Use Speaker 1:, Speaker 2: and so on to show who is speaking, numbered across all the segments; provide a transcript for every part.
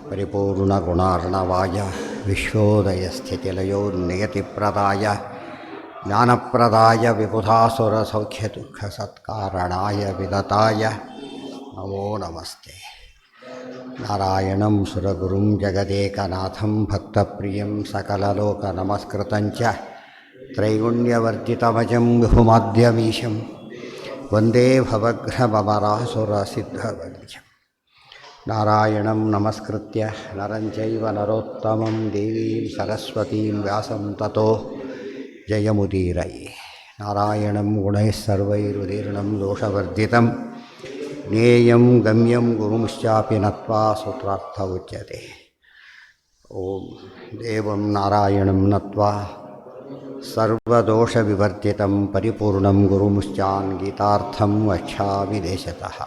Speaker 1: ಪರಿಪೂರ್ಣಗುಣಾರ್ಣವಾಯ ವಿಶ್ವೋದಯಸ್ಥಿತಿಲಯೋನ್ನಿಯತಿಪ್ರದಾಯ ಜ್ಞಾನಪ್ರದಾಯ ವಿಬುಧಾಸುರಸೌಖ್ಯದುಃಖಸತ್ಕಾರಣಾಯ ವಿದತಾಯ ನಮೋ ನಮಸ್ತೆ. ನಾರಾಯಣಂ ಸುರಗುರುಂ ಜಗದೇಕನಾಥಂ ಭಕ್ತಪ್ರಿಯಂ ಸಕಲಲೋಕನಮಸ್ಕೃತಂಚ ತ್ರೈಗುಣ್ಯವರ್ಜಿತಮಜಂ ವಿಹುಮಾದ್ಯಮೀಶಂ ವಂದೇ ಭವಘ್ನಮರಾಸುರಸಿದ್ಧವಂದ್ಯಂ. ನಾರಾಯಣಂ ನಮಸ್ಕೃತ್ಯ ನರಂ ಚೈವ ನರೋತ್ತಮಂ ದೇವೀಂ ಸರಸ್ವತೀಂ ವ್ಯಾಸಂ ತತೋ ಜಯಮುದೀರಯೇ. ನಾರಾಯಣಂ ಗುಣೈಃ ಸರ್ವೈರುದೀರ್ಣಂ ದೋಷವರ್ಜಿತಂ ಜ್ಞೇಯಂ ಗಮ್ಯಂ ಗುರುಂಶ್ಚಾಪಿ ನತ್ವಾ ಸೂತ್ರಾರ್ಥ ಉಚ್ಯತೆ. ಓಂ ದೇವಂ ನಾರಾಯಣಂ ನತ್ವಾ ಸರ್ವದೋಷವಿವರ್ಜಿತಂ ಪರಿಪೂರ್ಣಂ ಗುರುಂಶ್ಚಾನ್ ಗೀತಾರ್ಥಂ ವಕ್ಷ್ಯಾಮಿ ದೇಶತಃ.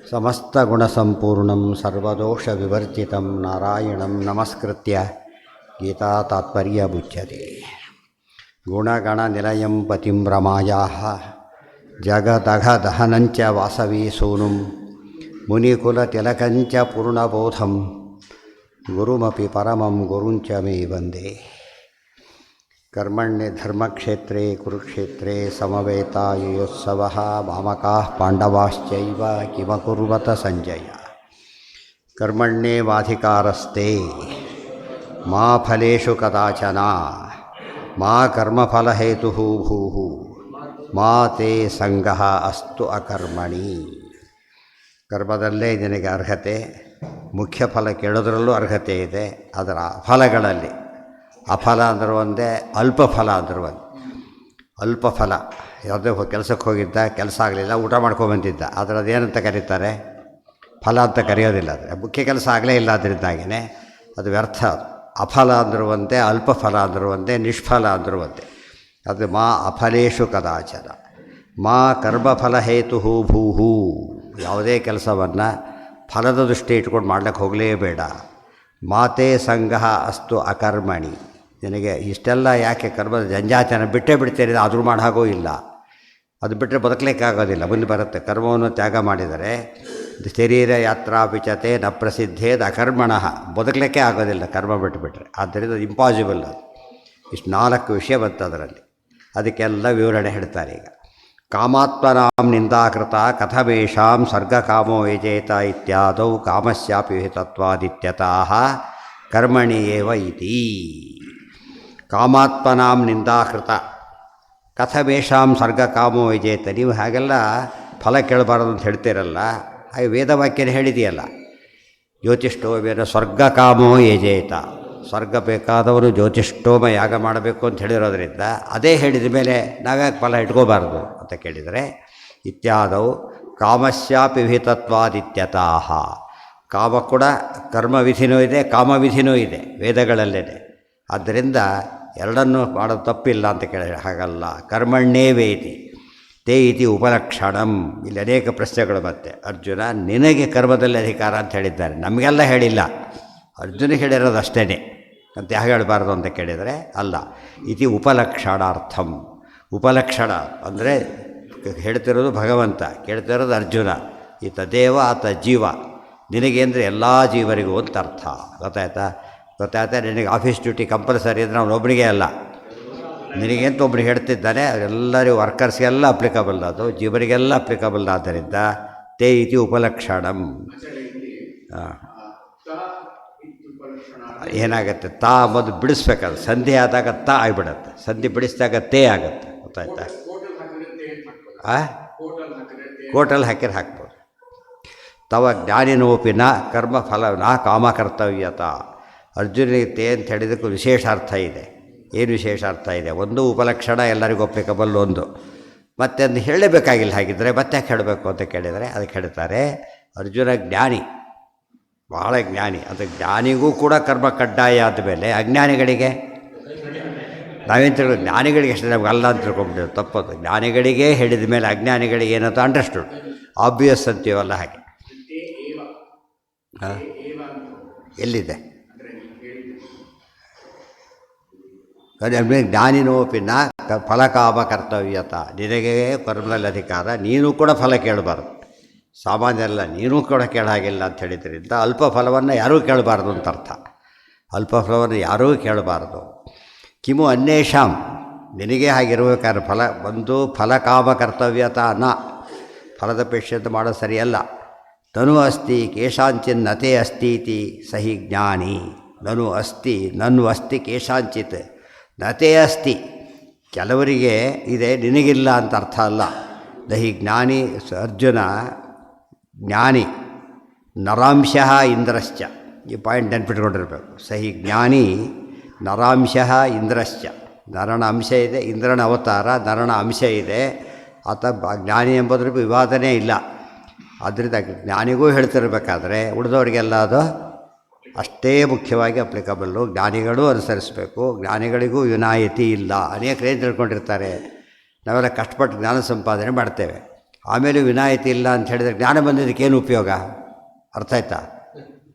Speaker 1: ಸಮಸ್ತಗುಣಸಂಪೂರ್ಣಂ ಸರ್ವದೋಷವಿವರ್ಜಿತಂ ನಾರಾಯಣಂ ನಮಸ್ಕೃತ್ಯ ಗೀತಾತಾತ್ಪರ್ಯಮುಚ್ಯತೆ. ಗುಣಗಣನಿಲಯಂ ಪತಿಂ ರಮಾಯಾಃ ಜಗದಘದಹನಂಚ ವಾಸವಿ ಸೂನುಂ ಮುನಿಕುಲತಿಲಕಂಚ ಪೂರ್ಣಬೋಧಂ ಗುರುಮಪಿ ಪರಮಂ ಗುರುಂಚ ಮೇ ವಂದೇ. ಕರ್ಮಣ್ಯ ಧರ್ಮಕ್ಷೇತ್ರೇ ಕುರುಕ್ಷೇತ್ರೇ ಸಮವೇತಾಯುಯೋತ್ಸವಃ ಮಾಮಕಾಃ ಪಾಂಡವಾಶ್ಚೈವ ಕಿಮಕುರ್ವತ ಸಂಜಯ. ಕರ್ಮಣ್ಯೇವಾಧಿಕಾರಸ್ತೆ ಮಾ ಫಲೇಷು ಕದಾಚನ ಮಾ ಕರ್ಮಫಲಹೇತುಃ ಭೂಃ ಮಾ ತೇ ಸಂಗಃ ಅಸ್ತು ಅಕರ್ಮಣಿ. ಕರ್ಮದಲ್ಲೇ ನಿನಗೆ ಅರ್ಹತೆ, ಮುಖ್ಯ ಫಲ ಕೇಳೋದ್ರಲ್ಲೂ ಅರ್ಹತೆ ಇದೆ. ಅದರ ಫಲಗಳಲ್ಲಿ ಅಫಲ ಅಂದ್ರೆ ಒಂದೇ, ಅಲ್ಪ ಫಲ ಅಂದ್ರೆ ಒಂದು. ಅಲ್ಪ ಫಲ ಯಾವುದೇ ಕೆಲಸಕ್ಕೆ ಹೋಗಿದ್ದ, ಕೆಲಸ ಆಗಲಿಲ್ಲ, ಊಟ ಮಾಡ್ಕೊಂಬಂದಿದ್ದ, ಆದರೆ ಅದೇನಂತ ಕರೀತಾರೆ? ಫಲ ಅಂತ ಕರೆಯೋದಿಲ್ಲ. ಆದರೆ ಮುಖ್ಯ ಕೆಲಸ ಆಗಲೇ ಇಲ್ಲ, ಅದರಿಂದಾಗಿಯೇ ಅದು ವ್ಯರ್ಥ. ಅದು ಅಫಲ ಅಂದರೂ ಒಂದೇ, ಅಲ್ಪ ಫಲ ಅಂದರೂ ಒಂದೇ, ನಿಷ್ಫಲ ಅಂದರೂ ಒಂದೇ. ಅದು ಮಾ ಅಫಲೇಶು ಕದಾಚನ ಮಾ ಕರ್ಮಫಲ ಹೇತು ಭೂಹು. ಯಾವುದೇ ಕೆಲಸವನ್ನು ಫಲದ ದೃಷ್ಟಿ ಇಟ್ಕೊಂಡು ಮಾಡ್ಲಿಕ್ಕೆ ಹೋಗಲೇಬೇಡ. ಮಾತೇ ಸಂಗಃ ಅಸ್ತು ಅಕರ್ಮಣಿ. ನಿನಗೆ ಇಷ್ಟೆಲ್ಲ ಯಾಕೆ ಕರ್ಮದ ಜಂಜಾತನ ಬಿಟ್ಟೇ ಬಿಡ್ತೀರಿ, ಆದರೂ ಮಾಡೋ ಹಾಗೋ ಇಲ್ಲ. ಅದು ಬಿಟ್ಟರೆ ಬದುಕಲಿಕ್ಕಾಗೋದಿಲ್ಲ, ಮುಂದೆ ಬರುತ್ತೆ. ಕರ್ಮವನ್ನು ತ್ಯಾಗ ಮಾಡಿದರೆ ಶರೀರ ಯಾತ್ರಾಪಿಚತೆ ನ ಪ್ರಸಿದ್ಧೇದ ಅಕರ್ಮಣಃ, ಬದುಕಲಿಕ್ಕೆ ಆಗೋದಿಲ್ಲ ಕರ್ಮ ಬಿಟ್ಟುಬಿಟ್ರೆ. ಆದ್ದರಿಂದ ಅದು ಇಂಪಾಸಿಬಲ್. ಅದು ಇಷ್ಟು 4 ವಿಷಯ ಬಂತು ಅದರಲ್ಲಿ. ಅದಕ್ಕೆಲ್ಲ ವಿವರಣೆ ಹೇಳ್ತಾರೆ. ಈಗ ಕಾಮಾತ್ಮನಾಂ ನಿಂದಾಕೃತ ಕಥಮೇಷಾಂ ಸರ್ಗಕಾಮೋ ಯಜೇತ ಇತ್ಯಾದೌ ಕಾಮಸ್ಯಾಪಿ ವಿಹಿತತ್ವಾದಿತ್ಯತಃ ಕರ್ಮಣಿ ಏವ ಇತಿ. ಕಾಮಾತ್ಮನಾಂ ನಿಂದಾಕೃತ ಕಥಮೇಷಾಂ ಸರ್ಗಕಾಮೋ ಯಜೇತ. ನೀವು ಹಾಗೆಲ್ಲ ಫಲ ಕೇಳಬಾರದು ಅಂತ ಹೇಳ್ತೀರಲ್ಲ, ಹಾಗೆ ವೇದವಾಕ್ಯನ ಹೇಳಿದೆಯಲ್ಲ, ಜ್ಯೋತಿಷ್ಠೋಮೇನ ಸ್ವರ್ಗಕಾಮೋ ಯಜೇತ. ಸ್ವರ್ಗ ಬೇಕಾದವರು ಜ್ಯೋತಿಷ್ಠೋಮ ಯಾಗ ಮಾಡಬೇಕು ಅಂತ ಹೇಳಿರೋದ್ರಿಂದ ಅದೇ ಹೇಳಿದ ಮೇಲೆ ನಾವ್ಯಾಕೆ ಫಲ ಇಟ್ಕೋಬಾರ್ದು ಅಂತ ಕೇಳಿದರೆ, ಇತ್ಯಾದವು ಕಾಮಸ್ಯಾಪಿ ವಿಹಿತತ್ವಾದಿತ್ಯತಃ. ಕಾಮ ಕೂಡ ಕರ್ಮವಿಧಿನೂ ಇದೆ, ಕಾಮವಿಧಿನೂ ಇದೆ ವೇದಗಳಲ್ಲೇ. ಆದ್ದರಿಂದ ಎರಡನ್ನೂ ಮಾಡೋದು ತಪ್ಪಿಲ್ಲ ಅಂತ ಕೇಳಿದರೆ ಹಾಗಲ್ಲ. ಕರ್ಮಣ್ಣೇ ವೇತಿ ತೇ ಇತಿ ಉಪಲಕ್ಷಣಂ. ಇಲ್ಲಿ ಅನೇಕ ಪ್ರಶ್ನೆಗಳು ಮತ್ತೆ. ಅರ್ಜುನ ನಿನಗೆ ಕರ್ಮದಲ್ಲಿ ಅಧಿಕಾರ ಅಂತ ಹೇಳಿದ್ದಾರೆ, ನಮಗೆಲ್ಲ ಹೇಳಿಲ್ಲ. ಅರ್ಜುನಿಗೆ ಹೇಳಿರೋದು ಅಷ್ಟೇ ಅಂತ ಯಾಕೆ ಹೇಳಬಾರ್ದು ಅಂತ ಕೇಳಿದರೆ ಅಲ್ಲ. ಇತಿ ಉಪಲಕ್ಷಣಾರ್ಥಂ. ಉಪಲಕ್ಷಣ ಅಂದರೆ ಹೇಳ್ತಿರೋದು ಭಗವಂತ, ಕೇಳ್ತಿರೋದು ಅರ್ಜುನ. ಈತ ದೇವ, ಆತ ಜೀವ. ನಿನಗೆ ಅಂದರೆ ಎಲ್ಲ ಜೀವರಿಗೂ ಅಂತ ಅರ್ಥ. ಗೊತ್ತಾಯ್ತಾ? ನಿನಗೆ ಆಫೀಸ್ ಡ್ಯೂಟಿ ಕಂಪಲ್ಸರಿ ಅಂದರೆ ಅವನೊಬ್ಬನಿಗೆ ಅಲ್ಲ, ನಿನಗೆ ಅಂತ ಒಬ್ಬನಿಗೆ ಹೇಳ್ತಿದ್ದಾನೆ. ಎಲ್ಲರಿಗೂ ವರ್ಕರ್ಸ್ಗೆಲ್ಲ ಅಪ್ಲಿಕಬಲ್, ಅದು ಜೀವರಿಗೆಲ್ಲ ಅಪ್ಲಿಕಬಲ್. ಆದ್ದರಿಂದ ತೇ ಇತಿ ಉಪಲಕ್ಷಣಂ. ಏನಾಗುತ್ತೆ? ತಾ ಮೊದಲು ಬಿಡಿಸ್ಬೇಕಾದ್ರೆ ಸಂಧಿ ಆದಾಗ ತಾ ಆಗಿಬಿಡತ್ತೆ, ಸಂಧಿ ಬಿಡಿಸಿದಾಗ ತೇ ಆಗುತ್ತೆ. ಗೊತ್ತಾಯ್ತಾ? ಕೋಟಲ್ಲಿ ಹಾಕಿದ್ರೆ ಹಾಕ್ಬೋದು. ತವ ಜ್ಞಾನಿನೋಪಿನ ಕರ್ಮಫಲ ನಾ ಕಾಮಕರ್ತವ್ಯತ. ಅರ್ಜುನಿಗೆ ತೇ ಅಂತ ಹೇಳಿದಕ್ಕೂ ವಿಶೇಷ ಅರ್ಥ ಇದೆ. ಏನು ವಿಶೇಷ ಅರ್ಥ ಇದೆ? ಒಂದು ಉಪಲಕ್ಷಣ, ಎಲ್ಲರಿಗೂ ಒಪ್ಪಿಕಬಲ್ ಒಂದು. ಮತ್ತೆ ಅದು ಹೇಳಬೇಕಾಗಿಲ್ಲ. ಹಾಗಿದ್ದರೆ ಮತ್ತೆ ಯಾಕೆ ಹೇಳಬೇಕು ಅಂತ ಕೇಳಿದರೆ ಅದಕ್ಕೆ ಹೇಳ್ತಾರೆ, ಅರ್ಜುನ ಜ್ಞಾನಿ, ಭಾಳ ಜ್ಞಾನಿ. ಅದು ಜ್ಞಾನಿಗೂ ಕೂಡ ಕರ್ಮ ಕಡ್ಡಾಯ ಆದಮೇಲೆ ಅಜ್ಞಾನಿಗಳಿಗೆ ನಾವೇನು ತಿಳ್ಕೊ, ಜ್ಞಾನಿಗಳಿಗೆ ಎಷ್ಟು ನಮ್ಗೆ ಅಲ್ಲ ಅಂತ ತಿಳ್ಕೊಂಬಿಟ್ಟಿದ್ದು ತಪ್ಪದು. ಜ್ಞಾನಿಗಳಿಗೆ ಹೇಳಿದ ಮೇಲೆ ಅಜ್ಞಾನಿಗಳಿಗೆ ಏನಂತ ಅಂಡರ್ಸ್ಟುಡ್, ಆಬ್ವಿಯಸ್ ಅಂತೀವಲ್ಲ ಹಾಗೆ. ಎಲ್ಲಿದೆ? ಜ್ಞಾನಿನೋಪಿನ ಫಲಕಾಮ ಕರ್ತವ್ಯತ. ನಿನಗೆ ಕರ್ಮದಲ್ಲಿ ಅಧಿಕಾರ, ನೀನು ಕೂಡ ಫಲ ಕೇಳಬಾರ್ದು. ಸಾಮಾನ್ಯರಲ್ಲ, ನೀನೂ ಕೂಡ ಕೇಳಾಗಿಲ್ಲ ಅಂತ ಹೇಳಿದ್ರಿಂದ ಅಲ್ಪ ಫಲವನ್ನು ಯಾರೂ ಕೇಳಬಾರ್ದು ಅಂತ ಅರ್ಥ. ಅಲ್ಪ ಫಲವನ್ನು ಯಾರೂ ಕೇಳಬಾರ್ದು. ಕಿಮು ಅನ್ಯೇಷಾಂ, ನಿನಗೆ ಹಾಗಿರಬೇಕಾದ್ರೆ ಫಲಕಾಮ ಕರ್ತವ್ಯತಾ ನ, ಫಲದ ಅಪೇಕ್ಷೆ ಅಂತ ಮಾಡೋದು ಸರಿಯಲ್ಲ. ನನು ಅಸ್ತಿ ಕೇಶಾಂಚಿನ್ ನತೆ ಅಸ್ತೀತಿ ಸಹಿ ಜ್ಞಾನಿ. ನನು ಅಸ್ತಿ ಕೇಶಾಂಚಿತ್ ನತೆ ಅಸ್ತಿ, ಕೆಲವರಿಗೆ ಇದೆ ನಿನಗಿಲ್ಲ ಅಂತ ಅರ್ಥ ಅಲ್ಲ. ದಹಿ ಜ್ಞಾನಿ ಅರ್ಜುನ ಜ್ಞಾನಿ ನರಾಂಶಃ ಇಂದ್ರಶ್ಚ, ಈ ಪಾಯಿಂಟ್ ನೆನ್ಪಿಟ್ಕೊಂಡಿರ್ಬೇಕು. ಸಹಿ ಜ್ಞಾನಿ ನರಾಂಶಃ ಇಂದ್ರಶ್ಚ, ನರನ ಅಂಶ ಇದೆ, ಇಂದ್ರನ ಅವತಾರ ನರನ ಅಂಶ ಇದೆ. ಆತ ಜ್ಞಾನಿ ಎಂಬುದ್ರ ವಿವಾದನೇ ಇಲ್ಲ. ಆದ್ದರಿಂದ ಜ್ಞಾನಿಗೂ ಹೇಳ್ತಿರ್ಬೇಕಾದ್ರೆ ಉಳಿದವರಿಗೆಲ್ಲ ಅದು ಅಷ್ಟೇ ಮುಖ್ಯವಾಗಿ ಅಪ್ಲಿಕಬಲ್ಲು. ಜ್ಞಾನಿಗಳು ಅನುಸರಿಸಬೇಕು, ಜ್ಞಾನಿಗಳಿಗೂ ವಿನಾಯಿತಿ ಇಲ್ಲ. ಅನೇಕರು ಏನು ತಿಳ್ಕೊಂಡಿರ್ತಾರೆ, ನಾವೆಲ್ಲ ಕಷ್ಟಪಟ್ಟು ಜ್ಞಾನ ಸಂಪಾದನೆ ಮಾಡ್ತೇವೆ, ಆಮೇಲೆ ವಿನಾಯಿತಿ ಇಲ್ಲ ಅಂತ ಹೇಳಿದರೆ ಜ್ಞಾನ ಬಂದಿದ್ದಕ್ಕೇನು ಉಪಯೋಗ? ಅರ್ಥ ಆಯ್ತಾ?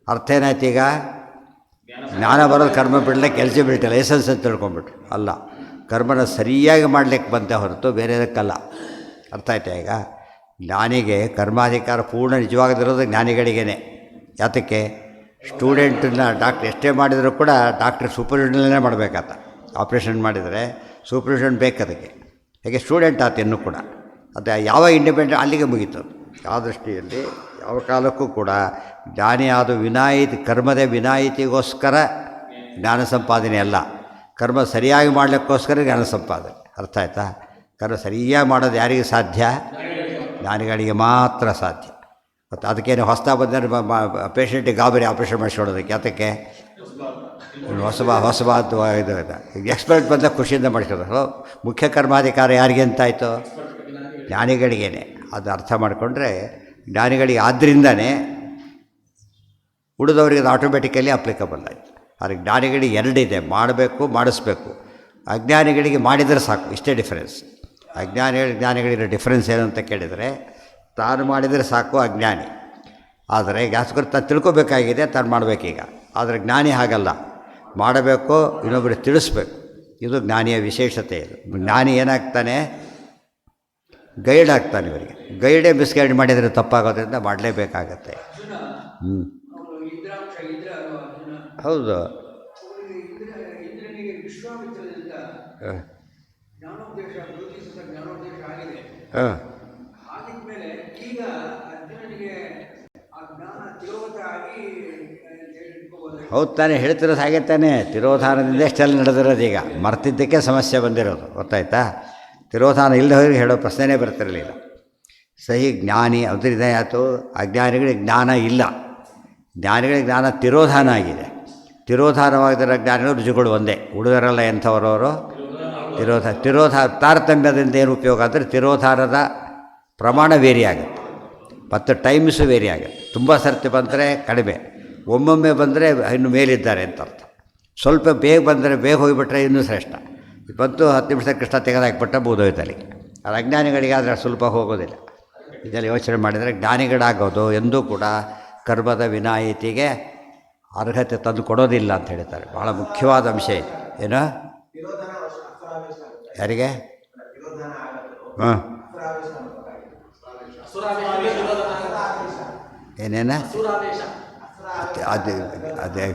Speaker 1: ಅರ್ಥ ಏನಾಯ್ತು ಈಗ? ಜ್ಞಾನ ಬರೋದು ಕರ್ಮ ಬಿಡಲಿಕ್ಕೆ ಎಲಿಜಿಬಿಲಿಟಿ ಲೈಸೆನ್ಸ್ ಅಂತ ತಿಳ್ಕೊಂಬಿಟ್ರು. ಅಲ್ಲ, ಕರ್ಮನ ಸರಿಯಾಗಿ ಮಾಡಲಿಕ್ಕೆ ಬಂತೆ ಹೊರತು ಬೇರೆದಕ್ಕಲ್ಲ. ಅರ್ಥ ಆಯ್ತಾ? ಈಗ ಜ್ಞಾನಿಗೆ ಕರ್ಮಾಧಿಕಾರ ಪೂರ್ಣ ನಿಜವಾಗದಿರೋದು ಜ್ಞಾನಿಗಳಿಗೇ. ಯಾತಕ್ಕೆ? ಸ್ಟೂಡೆಂಟನ್ನ ಡಾಕ್ಟ್ರ್ ಎಷ್ಟೇ ಮಾಡಿದರೂ ಕೂಡ ಡಾಕ್ಟ್ರ್ ಸೂಪರ್ವಿಷನಲ್ಲೇ ಮಾಡಬೇಕಾತ. ಆಪ್ರೇಷನ್ ಮಾಡಿದರೆ ಸೂಪರ್ವಿಷನ್ ಬೇಕದಕ್ಕೆ. ಹೇಗೆ ಸ್ಟೂಡೆಂಟ್ ಆತ ಇನ್ನೂ ಕೂಡ ಅದು ಯಾವ ಇಂಡಿಪೆಂಡೆಂಟ್ ಅಲ್ಲಿಗೆ ಮುಗೀತು. ಆ ದೃಷ್ಟಿಯಲ್ಲಿ ಯಾವ ಕಾಲಕ್ಕೂ ಕೂಡ ಜ್ಞಾನಿ ಅದು ವಿನಾಯಿತಿ, ಕರ್ಮದ ವಿನಾಯಿತಿಗೋಸ್ಕರ ಜ್ಞಾನ ಸಂಪಾದನೆ ಅಲ್ಲ, ಕರ್ಮ ಸರಿಯಾಗಿ ಮಾಡಲಿಕ್ಕೋಸ್ಕರ ಜ್ಞಾನ ಸಂಪಾದನೆ. ಅರ್ಥ ಆಯ್ತಾ? ಕರ್ಮ ಸರಿಯಾಗಿ ಮಾಡೋದು ಯಾರಿಗೆ ಸಾಧ್ಯ? ಜ್ಞಾನಿಗಳಿಗೆ ಮಾತ್ರ ಸಾಧ್ಯ. ಮತ್ತು ಅದಕ್ಕೇನು ಹೊಸ್ತಾ ಬಂದರೆ ಪೇಷಂಟಿಗೆ ಗಾಬರಿ ಆಪ್ರೇಷನ್ ಮಾಡಿಸ್ಕೊಡೋದಕ್ಕೆ. ಅದಕ್ಕೆ ಹೊಸಬಾದ್ದು ಇದು ಎಕ್ಸ್ಪರ್ಟ್ ಬಂದಾಗ ಖುಷಿಯಿಂದ ಮಾಡಿಸ್ಕೊಡೋದು. ಮುಖ್ಯ ಕರ್ಮಾಧಿಕಾರ ಯಾರಿಗೆ ಅಂತಾಯಿತು? ಜ್ಞಾನಿಗಳಿಗೇನೆ. ಅದು ಅರ್ಥ ಮಾಡಿಕೊಂಡ್ರೆ ಜ್ಞಾನಿಗಳಿಗೆ ಆದ್ದರಿಂದನೇ ಉಳಿದವರಿಗೆ ಅದು ಆಟೋಮೆಟಿಕಲಿ ಅಪ್ಲಿಕಬಲ್ ಆಯಿತು. ಆದರೆ ಜ್ಞಾನಿಗಳಿಗೆ ಎರಡಿದೆ, ಮಾಡಬೇಕು, ಮಾಡಿಸ್ಬೇಕು. ಅಜ್ಞಾನಿಗಳಿಗೆ ಮಾಡಿದರೆ ಸಾಕು, ಇಷ್ಟೇ ಡಿಫರೆನ್ಸ್. ಜ್ಞಾನಿಗಳಿರೋ ಡಿಫರೆನ್ಸ್ ಏನು ಅಂತ ಕೇಳಿದರೆ, ತಾನು ಮಾಡಿದರೆ ಸಾಕು ಅಜ್ಞಾನಿ. ಆದರೆ ಗ್ಯಾಸ್ಕರ್ ತಾನು ತಿಳ್ಕೊಬೇಕಾಗಿದೆ, ತಾನು ಮಾಡಬೇಕೀಗ. ಆದರೆ ಜ್ಞಾನಿ ಹಾಗಲ್ಲ, ಮಾಡಬೇಕು, ಇನ್ನೊಬ್ಬರಿಗೆ ತಿಳಿಸ್ಬೇಕು. ಇದು ಜ್ಞಾನಿಯ ವಿಶೇಷತೆ. ಇದು ಜ್ಞಾನಿ ಏನಾಗ್ತಾನೆ? ಗೈಡ್ ಆಗ್ತಾನೆ. ಇವರಿಗೆ ಗೈಡೇ ಮಿಸ್ಗೈಡ್ ಮಾಡಿದರೆ ತಪ್ಪಾಗೋದ್ರಿಂದ ಮಾಡಲೇಬೇಕಾಗತ್ತೆ. ಹೌದು. ಹೌದು ತಾನೇ, ಹೇಳ್ತಿರೋದು ಹಾಗೆ ತಾನೇ. ತಿರೋಧಾನದಿಂದ ಎಷ್ಟೆಲ್ಲ ನಡೆದಿರೋದು. ಈಗ ಮರ್ತಿದ್ದಕ್ಕೆ ಸಮಸ್ಯೆ ಬಂದಿರೋದು. ಗೊತ್ತಾಯ್ತಾ? ತಿರೋಧಾನ ಇಲ್ಲದವರಿಗೆ ಹೇಳೋ ಪ್ರಶ್ನೆನೇ ಬರ್ತಿರಲಿಲ್ಲ. ಸಹಿ ಜ್ಞಾನಿ ಅದರಿಂದ ಆಯಿತು. ಅಜ್ಞಾನಿಗಳಿಗೆ ಜ್ಞಾನ ಇಲ್ಲ, ಜ್ಞಾನಿಗಳಿಗೆ ಜ್ಞಾನ ತಿರೋಧಾನ ಆಗಿದೆ. ತಿರೋಧಾನವಾಗಿರೋ ಜ್ಞಾನಿಗಳು ರುಜುಗಳು ಒಂದೇ, ಹುಡುಗರೆಲ್ಲ ಎಂಥವರವರು ತಾರತಮ್ಯದಿಂದ ಏನು ಉಪಯೋಗ ಅಂದರೆ ತಿರೋಧಾನದ ಪ್ರಮಾಣ ವೇರಿ ಆಗುತ್ತೆ ಮತ್ತು ಟೈಮ್ಸು ವೇರಿ ಆಗುತ್ತೆ. ತುಂಬ ಸರ್ತಿ ಬಂದರೆ ಕಡಿಮೆ, ಒಮ್ಮೊಮ್ಮೆ ಬಂದರೆ ಇನ್ನು ಮೇಲಿದ್ದಾರೆ ಅಂತ ಅರ್ಥ. ಸ್ವಲ್ಪ ಬೇಗ ಬಂದರೆ ಬೇಗ ಹೋಗಿಬಿಟ್ರೆ ಇನ್ನೂ ಶ್ರೇಷ್ಠ. ಬಂತು 10 ನಿಮಿಷ ಕೃಷ್ಣ ತೆಗೆದಾಕ್ಬಿಟ್ಟ ಬೂದೋಯ್ತು ಅಲ್ಲಿಗೆ. ಅದು ಅಜ್ಞಾನಿಗಳಿಗೆ ಆದರೆ ಸ್ವಲ್ಪ ಹೋಗೋದಿಲ್ಲ. ಇದೆಲ್ಲ ಯೋಚನೆ ಮಾಡಿದರೆ ಜ್ಞಾನಿಗಳಾಗೋದು ಎಂದೂ ಕೂಡ ಕರ್ಮದ ವಿನಾಯಿತಿಗೆ ಅರ್ಹತೆ ತಂದು ಕೊಡೋದಿಲ್ಲ ಅಂತ ಹೇಳ್ತಾರೆ. ಭಾಳ ಮುಖ್ಯವಾದ ಅಂಶ ಇದು. ಏನು? ಯಾರಿಗೆ? ಹಾಂ, ಏನೇನ ಅದೇ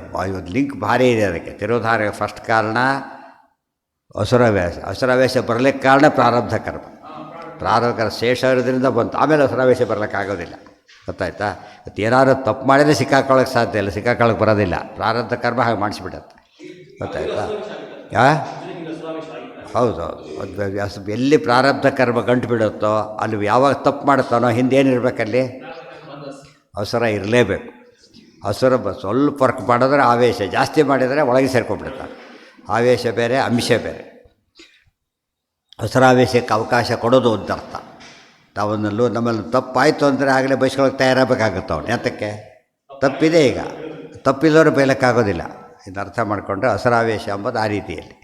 Speaker 1: ಲಿಂಕ್ ಭಾರಿ ಇದೆ ಅದಕ್ಕೆ. ತಿರೋಧಾರ ಫಸ್ಟ್ ಕಾರಣ ಅಸುರಾವೇಶ. ಅಸುರಾವೇಶ ಬರಲಿಕ್ಕೆ ಕಾರಣ ಪ್ರಾರಬ್ಧ ಕರ್ಮ. ಪ್ರಾರಬ್ಧ ಶೇಷ ಇರೋದ್ರಿಂದ ಬಂತು, ಆಮೇಲೆ ಅಸುರಾವೇಶ ಬರಲಿಕ್ಕಾಗೋದಿಲ್ಲ. ಗೊತ್ತಾಯ್ತಾ? ಮತ್ತು ಏನಾದ್ರು ತಪ್ಪು ಮಾಡಿದರೆ ಸಿಕ್ಕಾಕೊಳ್ಳೋಕ್ಕೆ ಸಾಧ್ಯ ಇಲ್ಲ, ಸಿಕ್ಕಾಕೊಳ್ಳೋಕ್ಕೆ ಬರೋದಿಲ್ಲ. ಪ್ರಾರಬ್ಧ ಕರ್ಮ ಹಾಗೆ ಮಾಡಿಸಿಬಿಡತ್ತೆ. ಗೊತ್ತಾಯ್ತಾ? ಹೌದೌದು. ಎಲ್ಲಿ ಪ್ರಾರಬ್ಧ ಕರ್ಮ ಗಂಟು ಬಿಡುತ್ತೋ ಅಲ್ಲಿ ಯಾವಾಗ ತಪ್ಪು ಮಾಡುತ್ತಾನೋ ಹಿಂದೇನಿರ್ಬೇಕಲ್ಲಿ ಅವಸರ ಇರಲೇಬೇಕು. ಅವಸರ ಸ್ವಲ್ಪ ವರ್ಕ್ ಮಾಡಿದ್ರೆ ಆವೇಶ, ಜಾಸ್ತಿ ಮಾಡಿದರೆ ಒಳಗೆ ಸೇರ್ಕೊಂಡ್ಬಿಡ್ತಾನೆ. ಆವೇಶ ಬೇರೆ, ಅಂಶ ಬೇರೆ. ಅವಸರಾವೇಶಕ್ಕೆ ಅವಕಾಶ ಕೊಡೋದು ಅಂತ ಅರ್ಥ. ತಾವನ್ನಲ್ಲೂ ನಮ್ಮಲ್ಲಿ ತಪ್ಪಾಯಿತು ಅಂದರೆ ಆಗಲೇ ಬಯಸ್ಕೊಳ್ಳೋಕೆ ತಯಾರಾಗಬೇಕಾಗುತ್ತೆ ಅವನು. ಯಾತಕ್ಕೆ? ತಪ್ಪಿದೆ, ಈಗ ತಪ್ಪಿಲ್ಲವರು ಬಯಲಕ್ಕಾಗೋದಿಲ್ಲ. ಇದನ್ನು ಅರ್ಥ ಮಾಡಿಕೊಂಡ್ರೆ ಅವಸರಾವೇಶ ಎಂಬುದು ಆ ರೀತಿಯಲ್ಲಿ.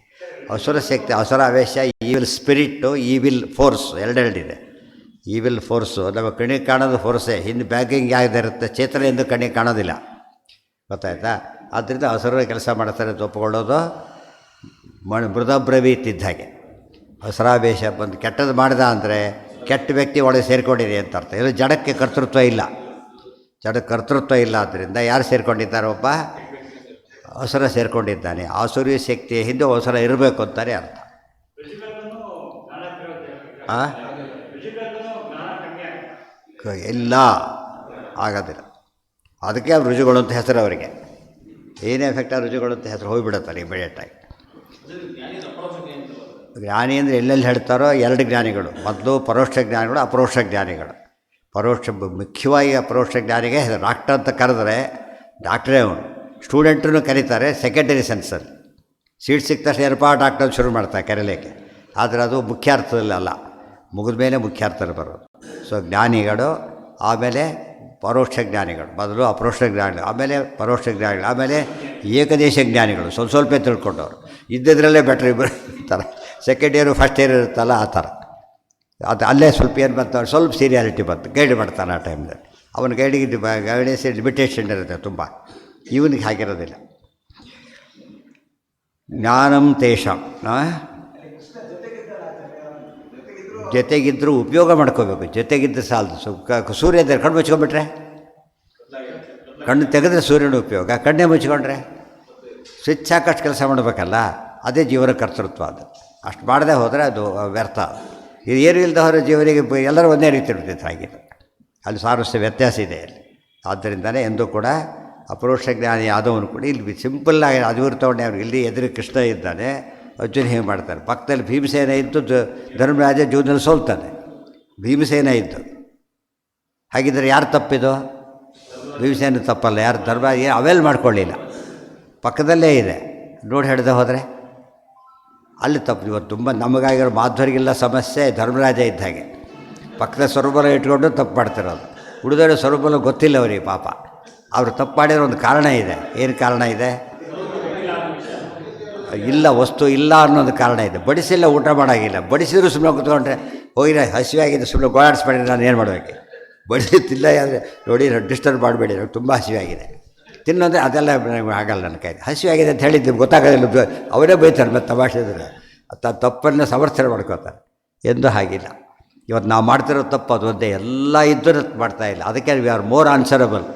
Speaker 1: ಅವಸರ ಶಕ್ತಿ, ಅವಸರಾವೇಶ, ಈವಿಲ್ ಸ್ಪಿರಿಟ್ಟು, ಈವಿಲ್ ಫೋರ್ಸ್ ಎರಡೆರಡಿದೆ. ಈವಿಲ್ ಫೋರ್ಸು ನಮ್ಮ ಕಣ್ಣಿಗೆ ಕಾಣೋದು ಫೋರ್ಸೇ, ಹಿಂದೆ ಬ್ಯಾಗಿಂಗ್ ಇರುತ್ತೆ, ಚೇತನ ಎಂದು ಕಣ್ಣಿಗೆ ಕಾಣೋದಿಲ್ಲ. ಗೊತ್ತಾಯ್ತಾ? ಆದ್ದರಿಂದ ಅವಸರ ಕೆಲಸ ಮಾಡ್ತಾರೆ ಅಂತ ಒಪ್ಪಿಕೊಳ್ಳೋದು ಮೃದಬ್ರವೀತಿದ್ದ ಹಾಗೆ. ಅವಸರಾವೇಶ ಬಂದು ಕೆಟ್ಟದ್ದು ಮಾಡಿದ ಅಂದರೆ ಕೆಟ್ಟ ವ್ಯಕ್ತಿ ಒಳಗೆ ಸೇರಿಕೊಂಡಿದೆ ಅಂತ ಅರ್ಥ. ಇದು ಜಡಕ್ಕೆ ಕರ್ತೃತ್ವ ಇಲ್ಲ, ಜಡಕ್ಕೆ ಕರ್ತೃತ್ವ ಇಲ್ಲ. ಆದ್ದರಿಂದ ಯಾರು ಸೇರಿಕೊಂಡಿದ್ದಾರೆ? ಒಬ್ಬ ಅವಸರ ಸೇರಿಕೊಂಡಿದ್ದಾನೆ. ಆಸುರಿ ಶಕ್ತಿಯ ಹಿಂದೆ ಅವಸರ ಇರಬೇಕು ಅಂತಾನೆ ಅರ್ಥ. ಇಲ್ಲ, ಆಗೋದಿಲ್ಲ. ಅದಕ್ಕೆ ಅವ್ರು ರುಜುಗಳು ಅಂತ ಹೆಸರು ಅವರಿಗೆ. ಏನೇ ಎಫೆಕ್ಟ್ ಆ ರುಜುಗಳು ಅಂತ ಹೆಸರು ಹೋಗಿಬಿಡುತ್ತಾರೆ ಇಮಿಡಿಯೇಟಾಗಿ. ಜ್ಞಾನಿ ಅಂದರೆ ಎಲ್ಲೆಲ್ಲಿ ಹೇಳ್ತಾರೋ ಎರಡು ಜ್ಞಾನಿಗಳು, ಮೊದಲು ಪರೋಕ್ಷ ಜ್ಞಾನಿಗಳು, ಅಪರೋಕ್ಷ ಜ್ಞಾನಿಗಳು. ಮುಖ್ಯವಾಗಿ ಅಪರೋಕ್ಷ ಜ್ಞಾನಿಗೆ ಡಾಕ್ಟರ್ ಅಂತ ಕರೆದ್ರೆ ಡಾಕ್ಟ್ರೇ ಅವನು. ಸ್ಟೂಡೆಂಟನ್ನು ಕರೀತಾರೆ ಸೆಕೆಂಡರಿ ಸೆನ್ಸಲ್ಲಿ. ಸೀಟ್ ಸಿಕ್ಕ ತಕ್ಷಣ ಏನಪ್ಪ ಡಾಕ್ಟರ್ ಶುರು ಮಾಡ್ತಾರೆ ಕರೀಲಿಕ್ಕೆ. ಆದರೆ ಅದು ಮುಖ್ಯಾರ್ಥದಲ್ಲಿ ಅಲ್ಲ, ಮುಗಿದ ಮೇಲೆ ಮುಖ್ಯಾರ್ಥದಲ್ಲಿ ಬರೋದು. ಸೊ ಜ್ಞಾನಿಗಳು, ಆಮೇಲೆ ಪರೋಕ್ಷ ಜ್ಞಾನಿಗಳು, ಮೊದಲು ಅಪರೋಕ್ಷ ಜ್ಞಾನಿಗಳು, ಆಮೇಲೆ ಪರೋಕ್ಷ ಜ್ಞಾನಿಗಳು, ಆಮೇಲೆ ಏಕದೇಶ ಜ್ಞಾನಿಗಳು. ಸ್ವಲ್ಪ ತಿಳ್ಕೊಂಡವ್ರು ಇದ್ದಿದ್ರಲ್ಲೇ ಬೆಟ್ರ್ ಇಬ್ಬರು ಇರ್ತಾರೆ. ಸೆಕೆಂಡ್ ಇಯರು ಫಸ್ಟ್ ಇಯರ್ ಇರುತ್ತಲ್ಲ ಆ ಥರ. ಅದು ಅಲ್ಲೇ ಸ್ವಲ್ಪ ಏನು ಬರ್ತಾರೆ, ಸ್ವಲ್ಪ ಸೀರಿಯಾಲಿಟಿ ಬಂತು, ಗೈಡ್ ಮಾಡ್ತಾನೆ ಆ ಟೈಮ್ನಲ್ಲಿ. ಅವನ ಗೈಡಿಗೆ ಗೈಡೆನ್ಸ್ ಲಿಮಿಟೇಷನ್ ಇರುತ್ತೆ ತುಂಬ, ಇವನಿಗೆ ಹಾಗಿರೋದಿಲ್ಲ. ಜ್ಞಾನಂ ತೇಷಾಂ, ಜೊತೆಗಿದ್ದರೂ ಉಪಯೋಗ ಮಾಡ್ಕೋಬೇಕು. ಜೊತೆಗಿದ್ದು ಸಾಲದು. ಸೂರ್ಯ ಇದ್ದರೆ ಕಣ್ಣು ಮುಚ್ಕೊಂಡ್ಬಿಟ್ರೆ, ಕಣ್ಣು ತೆಗೆದ್ರೆ ಸೂರ್ಯನ ಉಪಯೋಗ, ಕಣ್ಣೇ ಮುಚ್ಕೊಂಡ್ರೆ ಸ್ವಿಚ್ ಹಾಕಷ್ಟು ಕೆಲಸ ಮಾಡಬೇಕಲ್ಲ. ಅದೇ ಜೀವನ ಕರ್ತೃತ್ವ. ಅದು ಅಷ್ಟು ಮಾಡದೆ ಹೋದರೆ ಅದು ವ್ಯರ್ಥ. ಇದು ಏನು ಇಲ್ಲದೆ ಹೋದರೆ ಜೀವನಿಗೆ ಎಲ್ಲರೂ ಒಂದೇ ರೀತಿ ಇರ್ತಿತ್ತು. ಹಾಗಿದೆ ಅಲ್ಲಿ ಸಾರಸ್ಯ ವ್ಯತ್ಯಾಸ ಇದೆ ಅಲ್ಲಿ. ಆದ್ದರಿಂದಲೇ ಎಂದೂ ಕೂಡ ಅಪರೋಕ್ಷ ಜ್ಞಾನಿ ಆದವನು ಕೂಡ ಇಲ್ಲಿ ಸಿಂಪಲ್ಲಾಗಿ ಅದು ತಗೊಂಡೆ. ಅವ್ರು ಇಲ್ಲಿ ಎದುರು ಕೃಷ್ಣ ಇದ್ದಾನೆ, ಅರ್ಜುನ ಹೇಗೆ ಮಾಡ್ತಾರೆ. ಪಕ್ಕದಲ್ಲಿ ಭೀಮಸೇನ ಇದ್ದು ಧರ್ಮರಾಜ ಜೀವನದಲ್ಲಿ ಸೋಲ್ತಾನೆ. ಭೀಮಸೇನ ಇದ್ದು ಹಾಗಿದ್ದರೆ ಯಾರು ತಪ್ಪಿದು? ಭೀಮಸೇನ ತಪ್ಪಲ್ಲ, ಯಾರು ಧರ್ಮರಾಜ ಅವೆಲ್ಲ ಮಾಡ್ಕೊಳ್ಳಿಲ್ಲ, ಪಕ್ಕದಲ್ಲೇ ಇದೆ. ನೋಡಿ ಹಿಡ್ದೆ ಹೋದರೆ ಅಲ್ಲಿ ತಪ್ಪು. ಇವತ್ತು ತುಂಬ ನಮಗಾಗಿರೋ ಮಾಧ್ವರಿಗೆಲ್ಲ ಸಮಸ್ಯೆ ಧರ್ಮರಾಜ ಇದ್ದ ಹಾಗೆ. ಪಕ್ಕದ ಸ್ವರೂಪಲ ಇಟ್ಕೊಂಡು ತಪ್ಪು ಮಾಡ್ತಿರೋದು. ಉಳಿದವರು ಸ್ವರೂಪಲ ಗೊತ್ತಿಲ್ಲ ಅವರಿಗೆ ಪಾಪ. ಅವರು ತಪ್ಪು ಮಾಡಿರೋ ಒಂದು ಕಾರಣ ಇದೆ. ಏನು ಕಾರಣ ಇದೆ? ಇಲ್ಲ, ವಸ್ತು ಇಲ್ಲ ಅನ್ನೋದು ಕಾರಣ ಇದೆ. ಬಡಿಸಿಲ್ಲ, ಊಟ ಮಾಡೋಂಗಿಲ್ಲ. ಬಡಿಸಿದ್ರು ಸುಮ್ಮನೆ ಕೂತ್ಕೊಂಡ್ರೆ ಹೋಗಿರ ಹಸಿವಾಗಿದೆ, ಸುಮ್ಮನೆ ಗೋಳಾಡಿಸ್ಬೇಡಿ, ನಾನು ಏನು ಮಾಡಬೇಕು? ಬಡಿಸುತ್ತಿಲ್ಲ ಅಂದರೆ ನೋಡಿ ಡಿಸ್ಟರ್ಬ್ ಮಾಡಬೇಡಿ, ನನಗೆ ತುಂಬ ಹಸಿವಾಗಿದೆ, ತಿನ್ನೋದ್ರೆ ಅದೆಲ್ಲ ಆಗಲ್ಲ ನನ್ನ ಕೈ. ಹಸಿವಾಗಿದೆ ಅಂತ ಹೇಳಿದ್ದು ಗೊತ್ತಾಗೋದಿಲ್ಲ, ಅವರೇ ಬೈತಾರೆ ಮತ್ತು ತಮಾಷೆದ್ರೆ. ತಪ್ಪನ್ನು ಸಮರ್ಥನೆ ಮಾಡ್ಕೋತಾರೆ. ಎಂದೂ ಹಾಗಿಲ್ಲ. ಇವತ್ತು ನಾವು ಮಾಡ್ತಿರೋ ತಪ್ಪು ಅದು ಒಂದೇ, ಎಲ್ಲ ಇದ್ದರೂ ಮಾಡ್ತಾಯಿಲ್ಲ. ಅದಕ್ಕೆ ವಿ ಆರ್ ಮೋರ್ ಆನ್ಸರಬಲ್.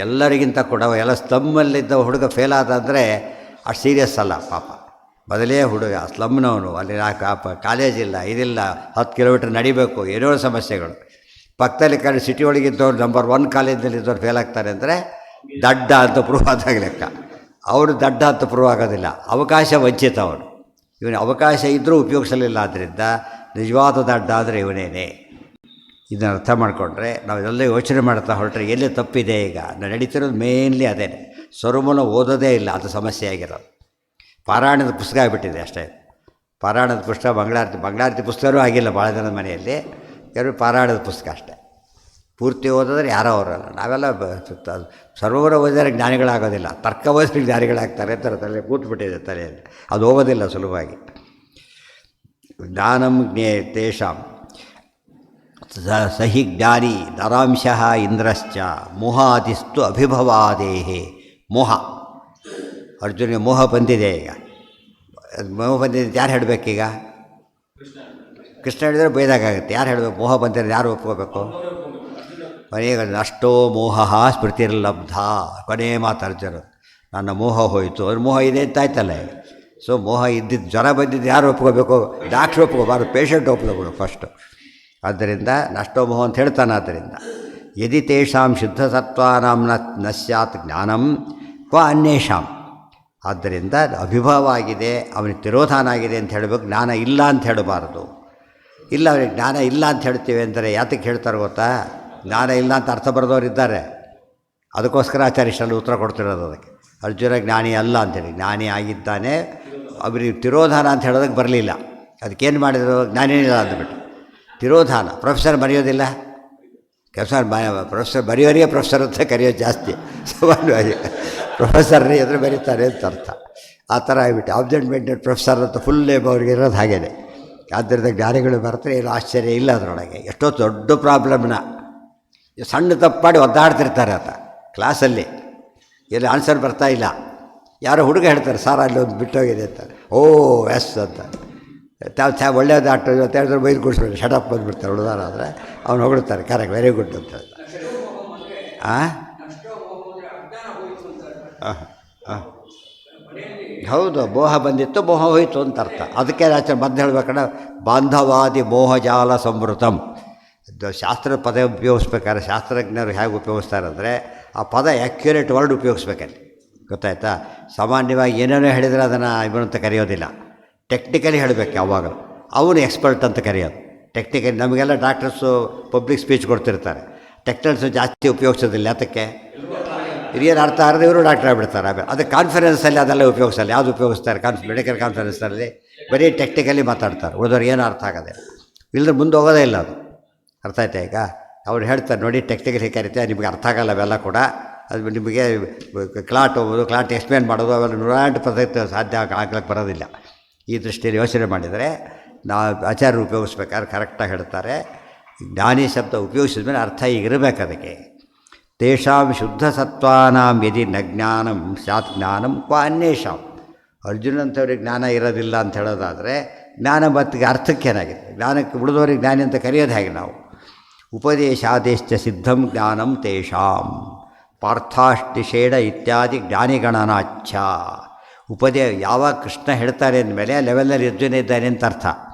Speaker 1: ಎಲ್ಲರಿಗಿಂತ ಕೂಡ ಎಲ್ಲ ಸ್ಲಮ್ಮಲ್ಲಿದ್ದ ಹುಡುಗ ಫೇಲ್ ಆದ ಅಂದರೆ ಅಷ್ಟು ಸೀರಿಯಸ್ ಅಲ್ಲ ಪಾಪ. ಮೊದಲೇ ಹುಡುಗ ಸ್ಲಮ್ನವನು, ಅಲ್ಲಿ ಕಾಲೇಜಿಲ್ಲ, ಇದಿಲ್ಲ, 10 ಕಿಲೋಮೀಟ್ರ್ ನಡಿಬೇಕು, ಏನೋ ಸಮಸ್ಯೆಗಳು. ಪಕ್ಕದಲ್ಲಿ ಸಿಟಿ ಒಳಗಿದ್ದವ್ರು ನಂಬರ್ 1 ಕಾಲೇಜಿನಲ್ಲಿದ್ದವ್ರು ಫೇಲ್ ಆಗ್ತಾರೆ ಅಂದರೆ ದಡ್ಡ ಅಂತ ಪ್ರೂವ್ ಆದಾಗ ಲೆಕ್ಕ. ಅವರು ದಡ್ಡ ಅಂತ ಪ್ರೂವ್ ಆಗೋದಿಲ್ಲ, ಅವಕಾಶ ವಂಚಿತ ಅವನು. ಇವನು ಅವಕಾಶ ಇದ್ದರೂ ಉಪಯೋಗಿಸಲಿಲ್ಲ. ಆದ್ದರಿಂದ ನಿಜವಾದ ದಡ್ಡ ಆದರೆ ಇವನೇನೆ. ಇದನ್ನು ಅರ್ಥ ಮಾಡಿಕೊಂಡ್ರೆ ನಾವು ಎಲ್ಲ ಯೋಚನೆ ಮಾಡ್ತಾ ಹೊರಟ್ರೆ ಎಲ್ಲಿ ತಪ್ಪಿದೆ. ಈಗ ನಾನು ನಡೀತಿರೋದು ಮೇನ್ಲಿ ಅದೇ. ಸ್ವರಮೂಲ ಓದೋದೇ ಇಲ್ಲ, ಅದು ಸಮಸ್ಯೆ ಆಗಿರೋದು. ಪಾರಾಯಣದ ಪುಸ್ತಕ ಆಗಿಬಿಟ್ಟಿದೆ ಅಷ್ಟೇ. ಪಾರಾಯಣದ ಪುಸ್ತಕ ಮಂಗಳಾರತಿ ಪುಸ್ತಕವೂ ಆಗಿಲ್ಲ ಭಾಳ ಜನದ ಮನೆಯಲ್ಲಿ. ಕೆಲವು ಪಾರಾಯಣದ ಪುಸ್ತಕ ಅಷ್ಟೇ. ಪೂರ್ತಿ ಓದಿದ್ರೆ ಯಾರೋ ಅವರಲ್ಲ. ನಾವೆಲ್ಲ ಸರ್ವರ ಓದಿದರೆ ಜ್ಞಾನಿಗಳಾಗೋದಿಲ್ಲ, ತರ್ಕ ಓದಿದ್ರೆ ಜ್ಞಾನಿಗಳಾಗ್ತಾರೆ ಅಂತ ತಲೆ ಕೂತ್ಬಿಟ್ಟಿದೆ ತಲೆಯಲ್ಲಿ. ಅದು ಹೋಗೋದಿಲ್ಲ ಸುಲಭವಾಗಿ. ಜ್ಞಾನಂ ತೇಷಾಂ ಸಹಿ ಜ್ಞಾನಿ ನರಾಂಶಃ ಇಂದ್ರಶ್ಚ ಮೋಹಾದಿಸ್ತು ಅಭಿಭವಾದೇಹೇ. ಮೋಹ, ಅರ್ಜುನಿಗೆ ಮೋಹ ಬಂದಿದೆ. ಈಗ ಮೋಹ ಬಂದಿದೆ ಯಾರು ಹೇಳಬೇಕೀಗ? ಕೃಷ್ಣ ಹೇಳಿದರೆ ಬೈದಾಗುತ್ತೆ. ಯಾರು ಹೇಳಬೇಕು? ಮೋಹ ಬಂದಿರೋದು ಯಾರು ಒಪ್ಕೋಬೇಕು? ಕೊನೆಗೆ ಅಷ್ಟೋ ಮೋಹ ಸ್ಮೃತಿರ್ಲಬ್ಧ. ಕೊನೆ ಮಾತು ಅರ್ಜುನ, ನನ್ನ ಮೋಹ ಹೋಯಿತು. ಅವ್ರ ಮೋಹ ಇದೆ ಅಂತಾಯ್ತಲ್ಲ. ಸೊ ಮೋಹ ಇದ್ದಿದ್ದು, ಜ್ವರ ಬಂದಿದ್ದು ಯಾರು ಒಪ್ಕೋಬೇಕು? ಡಾಕ್ಟ್ರ್ ಒಪ್ಕೋಬಾರ್ದು, ಪೇಷಂಟ್ ಒಪ್ಕೋಬೇಕು ಫಸ್ಟು. ಆದ್ದರಿಂದ ನಷ್ಟೋ ಮೋಹ ಅಂತ ಹೇಳ್ತಾನೆ. ಆದ್ದರಿಂದ ಯದಿ ತೇಷಾಂ ಶುದ್ಧ ಸತ್ವಾನಾಂ ನ ಸ್ಯಾತ್ ಜ್ಞಾನಂ ಕ್ವ ಅನ್ಯೇಷಾಂ. ಆದ್ದರಿಂದ ಅಭಿಭವ ಆಗಿದೆ, ಅವನಿಗೆ ತಿರೋಧಾನ ಆಗಿದೆ ಅಂತ ಹೇಳಬೇಕು, ಜ್ಞಾನ ಇಲ್ಲ ಅಂತ ಹೇಳಬಾರ್ದು. ಇಲ್ಲ, ಅವನಿಗೆ ಜ್ಞಾನ ಇಲ್ಲ ಅಂತ ಹೇಳ್ತೀವಿ ಅಂದರೆ ಯಾತಕ್ಕೆ ಹೇಳ್ತಾರೆ ಗೊತ್ತಾ? ಜ್ಞಾನ ಇಲ್ಲ ಅಂತ ಅರ್ಥ ಬರೆದವ್ರು ಇದ್ದಾರೆ. ಅದಕ್ಕೋಸ್ಕರ ಆಚಾರ್ಯ ಇಷ್ಟಲ್ಲಿ ಉತ್ತರ ಕೊಡ್ತಿರೋದು ಅದಕ್ಕೆ. ಅರ್ಜುನ ಜ್ಞಾನಿ ಅಲ್ಲ ಅಂತೇಳಿ, ಜ್ಞಾನಿ ಆಗಿದ್ದಾನೆ. ಅವರಿಗೆ ತಿರೋಧಾನ ಅಂತ ಹೇಳೋದಕ್ಕೆ ಬರಲಿಲ್ಲ. ಅದಕ್ಕೇನು ಮಾಡಿದ್ರು? ಜ್ಞಾನಿನಿಲ್ಲ ಅಂದ್ಬಿಟ್ಟು ತಿರೋಧಾನ. ಪ್ರೊಫೆಸರ್ ಬರೆಯೋದಿಲ್ಲ, ಪ್ರೊಫೆಸರ್ ಬರೆಯೋರಿಗೆ ಪ್ರೊಫೆಸರ್ ಅಂತ ಕರೆಯೋದು ಜಾಸ್ತಿ. ಸಾಮಾನ್ಯವಾಗಿ ಪ್ರೊಫೆಸರ್ನೇ ಎದುರು ಬರೀತಾರೆ ಅಂತ ಅರ್ಥ. ಆ ಥರ ಆಗಿಬಿಟ್ಟು ಆಬ್ಜೆಕ್ಟ್ ಮೇಂಟೆಡ್ ಪ್ರೊಫೆಸರ್ ಅಂತ ಫುಲ್ ನೇಮ್ ಅವ್ರಿಗೆ ಇರೋದು ಹಾಗೇನೆ. ಆದ್ದರಿಂದ ಜ್ಞಾನಿಗಳು ಬರ್ತಾರೆ, ಏನು ಆಶ್ಚರ್ಯ ಇಲ್ಲ ಅದರೊಳಗೆ. ಎಷ್ಟೋ ದೊಡ್ಡ ಪ್ರಾಬ್ಲಮ್ನ ಸಣ್ಣ ತಪ್ಪು ಮಾಡಿ ಒದ್ದಾಡ್ತಿರ್ತಾರೆ ಆತ ಕ್ಲಾಸಲ್ಲಿ. ಎಲ್ಲಿ ಆನ್ಸರ್ ಬರ್ತಾಯಿಲ್ಲ, ಯಾರೋ ಹುಡುಗ ಹೇಳ್ತಾರೆ, ಸಾರ್ ಅಲ್ಲಿ ಒಂದು ಬಿಟ್ಟೋಗಿದೆ ಅಂತಾರೆ. ಓ ಎಸ್ ಅಂತ. ತಾವು ಒಳ್ಳೆಯ ಡಾಕ್ಟರ್ ಇವತ್ತು ಹೇಳಿದ್ರೆ ಬೈದು ಕೊಡಿಸ್ಬೇಕು, ಶಟಪ್ ಬಂದುಬಿಡ್ತಾರೆ ಉಳಿದಾರ ಆದರೆ ಅವ್ನು ಹೊಗಳ್ತಾರೆ, ಕರೆಕ್ಟ್, ವೆರಿ ಗುಡ್ ಅಂತ. ಹಾಂ ಹಾಂ ಹೌದು, ಮೋಹ ಬಂದಿತ್ತು, ಮೋಹ ಹೋಯಿತು ಅಂತ ಅರ್ಥ. ಅದಕ್ಕೆ ಆಚಾರ ಮದ್ದು ಹೇಳ್ಬೇಕಂದ್ರೆ ಬಾಂಧವಾದಿ ಮೋಹಜಾಲ ಸಂವೃತಂ. ಶಾಸ್ತ್ರದ ಪದ ಉಪಯೋಗಿಸ್ಬೇಕಾದ್ರೆ ಶಾಸ್ತ್ರಜ್ಞರು ಹೇಗೆ ಉಪಯೋಗಿಸ್ತಾರೆ ಅಂದರೆ ಆ ಪದ ಆ್ಯಕ್ಯುರೇಟ್ ವರ್ಡ್ ಉಪಯೋಗಿಸ್ಬೇಕಲ್ಲಿ, ಗೊತ್ತಾಯ್ತಾ. ಸಾಮಾನ್ಯವಾಗಿ ಏನೇನೋ ಹೇಳಿದರೆ ಅದನ್ನು ಇವನಂತ ಕರೆಯೋದಿಲ್ಲ, ಟೆಕ್ನಿಕಲಿ ಹೇಳಬೇಕು ಯಾವಾಗಲೂ. ಅವನು ಎಕ್ಸ್ಪರ್ಟ್ ಅಂತ ಕರೆಯೋದು ಟೆಕ್ನಿಕಲಿ. ನಮಗೆಲ್ಲ ಡಾಕ್ಟರ್ಸು ಪಬ್ಲಿಕ್ ಸ್ಪೀಚ್ ಕೊಡ್ತಿರ್ತಾರೆ, ಟೆಕ್ನಿಕಲ್ಸು ಜಾಸ್ತಿ ಉಪಯೋಗಿಸೋದಿಲ್ಲ. ಅದಕ್ಕೆ ಹಿರಿಯರು ಅರ್ಥ ಆದ್ರೆ ಇವರು ಡಾಕ್ಟರ್ ಆಗಿಬಿಡ್ತಾರೆ. ಆಮೇಲೆ ಅದು ಕಾನ್ಫರೆನ್ಸಲ್ಲಿ ಅದೆಲ್ಲ ಉಪಯೋಗಿಸಲ್ಲ. ಯಾವುದು ಉಪಯೋಗಿಸ್ತಾರೆ? ಮೆಡಿಕಲ್ ಕಾನ್ಫರೆನ್ಸಲ್ಲಿ ಬರೀ ಟೆಕ್ನಿಕಲಿ ಮಾತಾಡ್ತಾರೆ, ಉಳಿದವ್ರು ಏನು ಅರ್ಥ ಆಗೋದಿಲ್ಲ, ಇಲ್ಲದ್ರೆ ಮುಂದೆ ಹೋಗೋದೇ ಇಲ್ಲ ಅದು. ಅರ್ಥ ಆಯ್ತಾ? ಈಗ ಅವ್ರು ಹೇಳ್ತಾರೆ ನೋಡಿ, ಟೆಕ್ನಿಕಲಿ ಕರಿತೆ ನಿಮಗೆ ಅರ್ಥ ಆಗಲ್ಲ ಅವೆಲ್ಲ ಕೂಡ. ಅದು ನಿಮಗೆ ಕ್ಲಾಟ್ ಹೋಗೋದು, ಕ್ಲಾಟ್ ಎಕ್ಸ್ಪ್ಲೇನ್ ಮಾಡೋದು ಅವೆಲ್ಲ ನೂರಾಂಟು ಪದ್ಧತಿ ಸಾಧ್ಯ ಆಗ್ಲಿಕ್ಕೆ ಬರೋದಿಲ್ಲ. ಈ ದೃಷ್ಟಿಯಲ್ಲಿ ಯೋಚನೆ ಮಾಡಿದರೆ ಆಚಾರ್ಯರು ಉಪಯೋಗಿಸ್ಬೇಕಾದ್ರೆ ಕರೆಕ್ಟಾಗಿ ಹೇಳ್ತಾರೆ. ಜ್ಞಾನಿ ಶಬ್ದ ಉಪಯೋಗಿಸಿದ ಮೇಲೆ ಅರ್ಥ ಈಗಿರಬೇಕು ಅದಕ್ಕೆ. ತೇಷಾಂ ಶುದ್ಧ ಸತ್ವಾನಾಂ ಯದಿ ನ ಜ್ಞಾನಂ ಸ್ಯಾತ್ ಜ್ಞಾನಂ ಕ್ವ ಅನ್ಯೇಷಾಂ. ಅರ್ಜುನಂಥವ್ರಿಗೆ ಜ್ಞಾನ ಇರೋದಿಲ್ಲ ಅಂತ ಹೇಳೋದಾದರೆ ಜ್ಞಾನ ಮತ್ತಿಗೆ ಅರ್ಥಕ್ಕೇನಾಗಿದೆ? ಜ್ಞಾನಕ್ಕೆ ಉಳಿದವರಿಗೆ ಜ್ಞಾನಿ ಅಂತ ಕರೆಯೋದು ಹೇಗೆ ನಾವು? ಉಪದೇಶಾದೇಶ್ಚ ಸಿದ್ಧಂ ಜ್ಞಾನಂ ತೇಷಾಂ ಪಾರ್ಥಾಷ್ಟಿಷೇಣ ಇತ್ಯಾದಿ ಜ್ಞಾನಿಗಣನಾಚ್ಛ. ಯಾವಾಗ ಕೃಷ್ಣ ಹೇಳ್ತಾರೆ ಅಂದಮೇಲೆ ಆ ಲೆವೆಲಲ್ಲಿ ಅರ್ಜುನ ಇದ್ದಾನೆ ಅಂತ ಅರ್ಥ.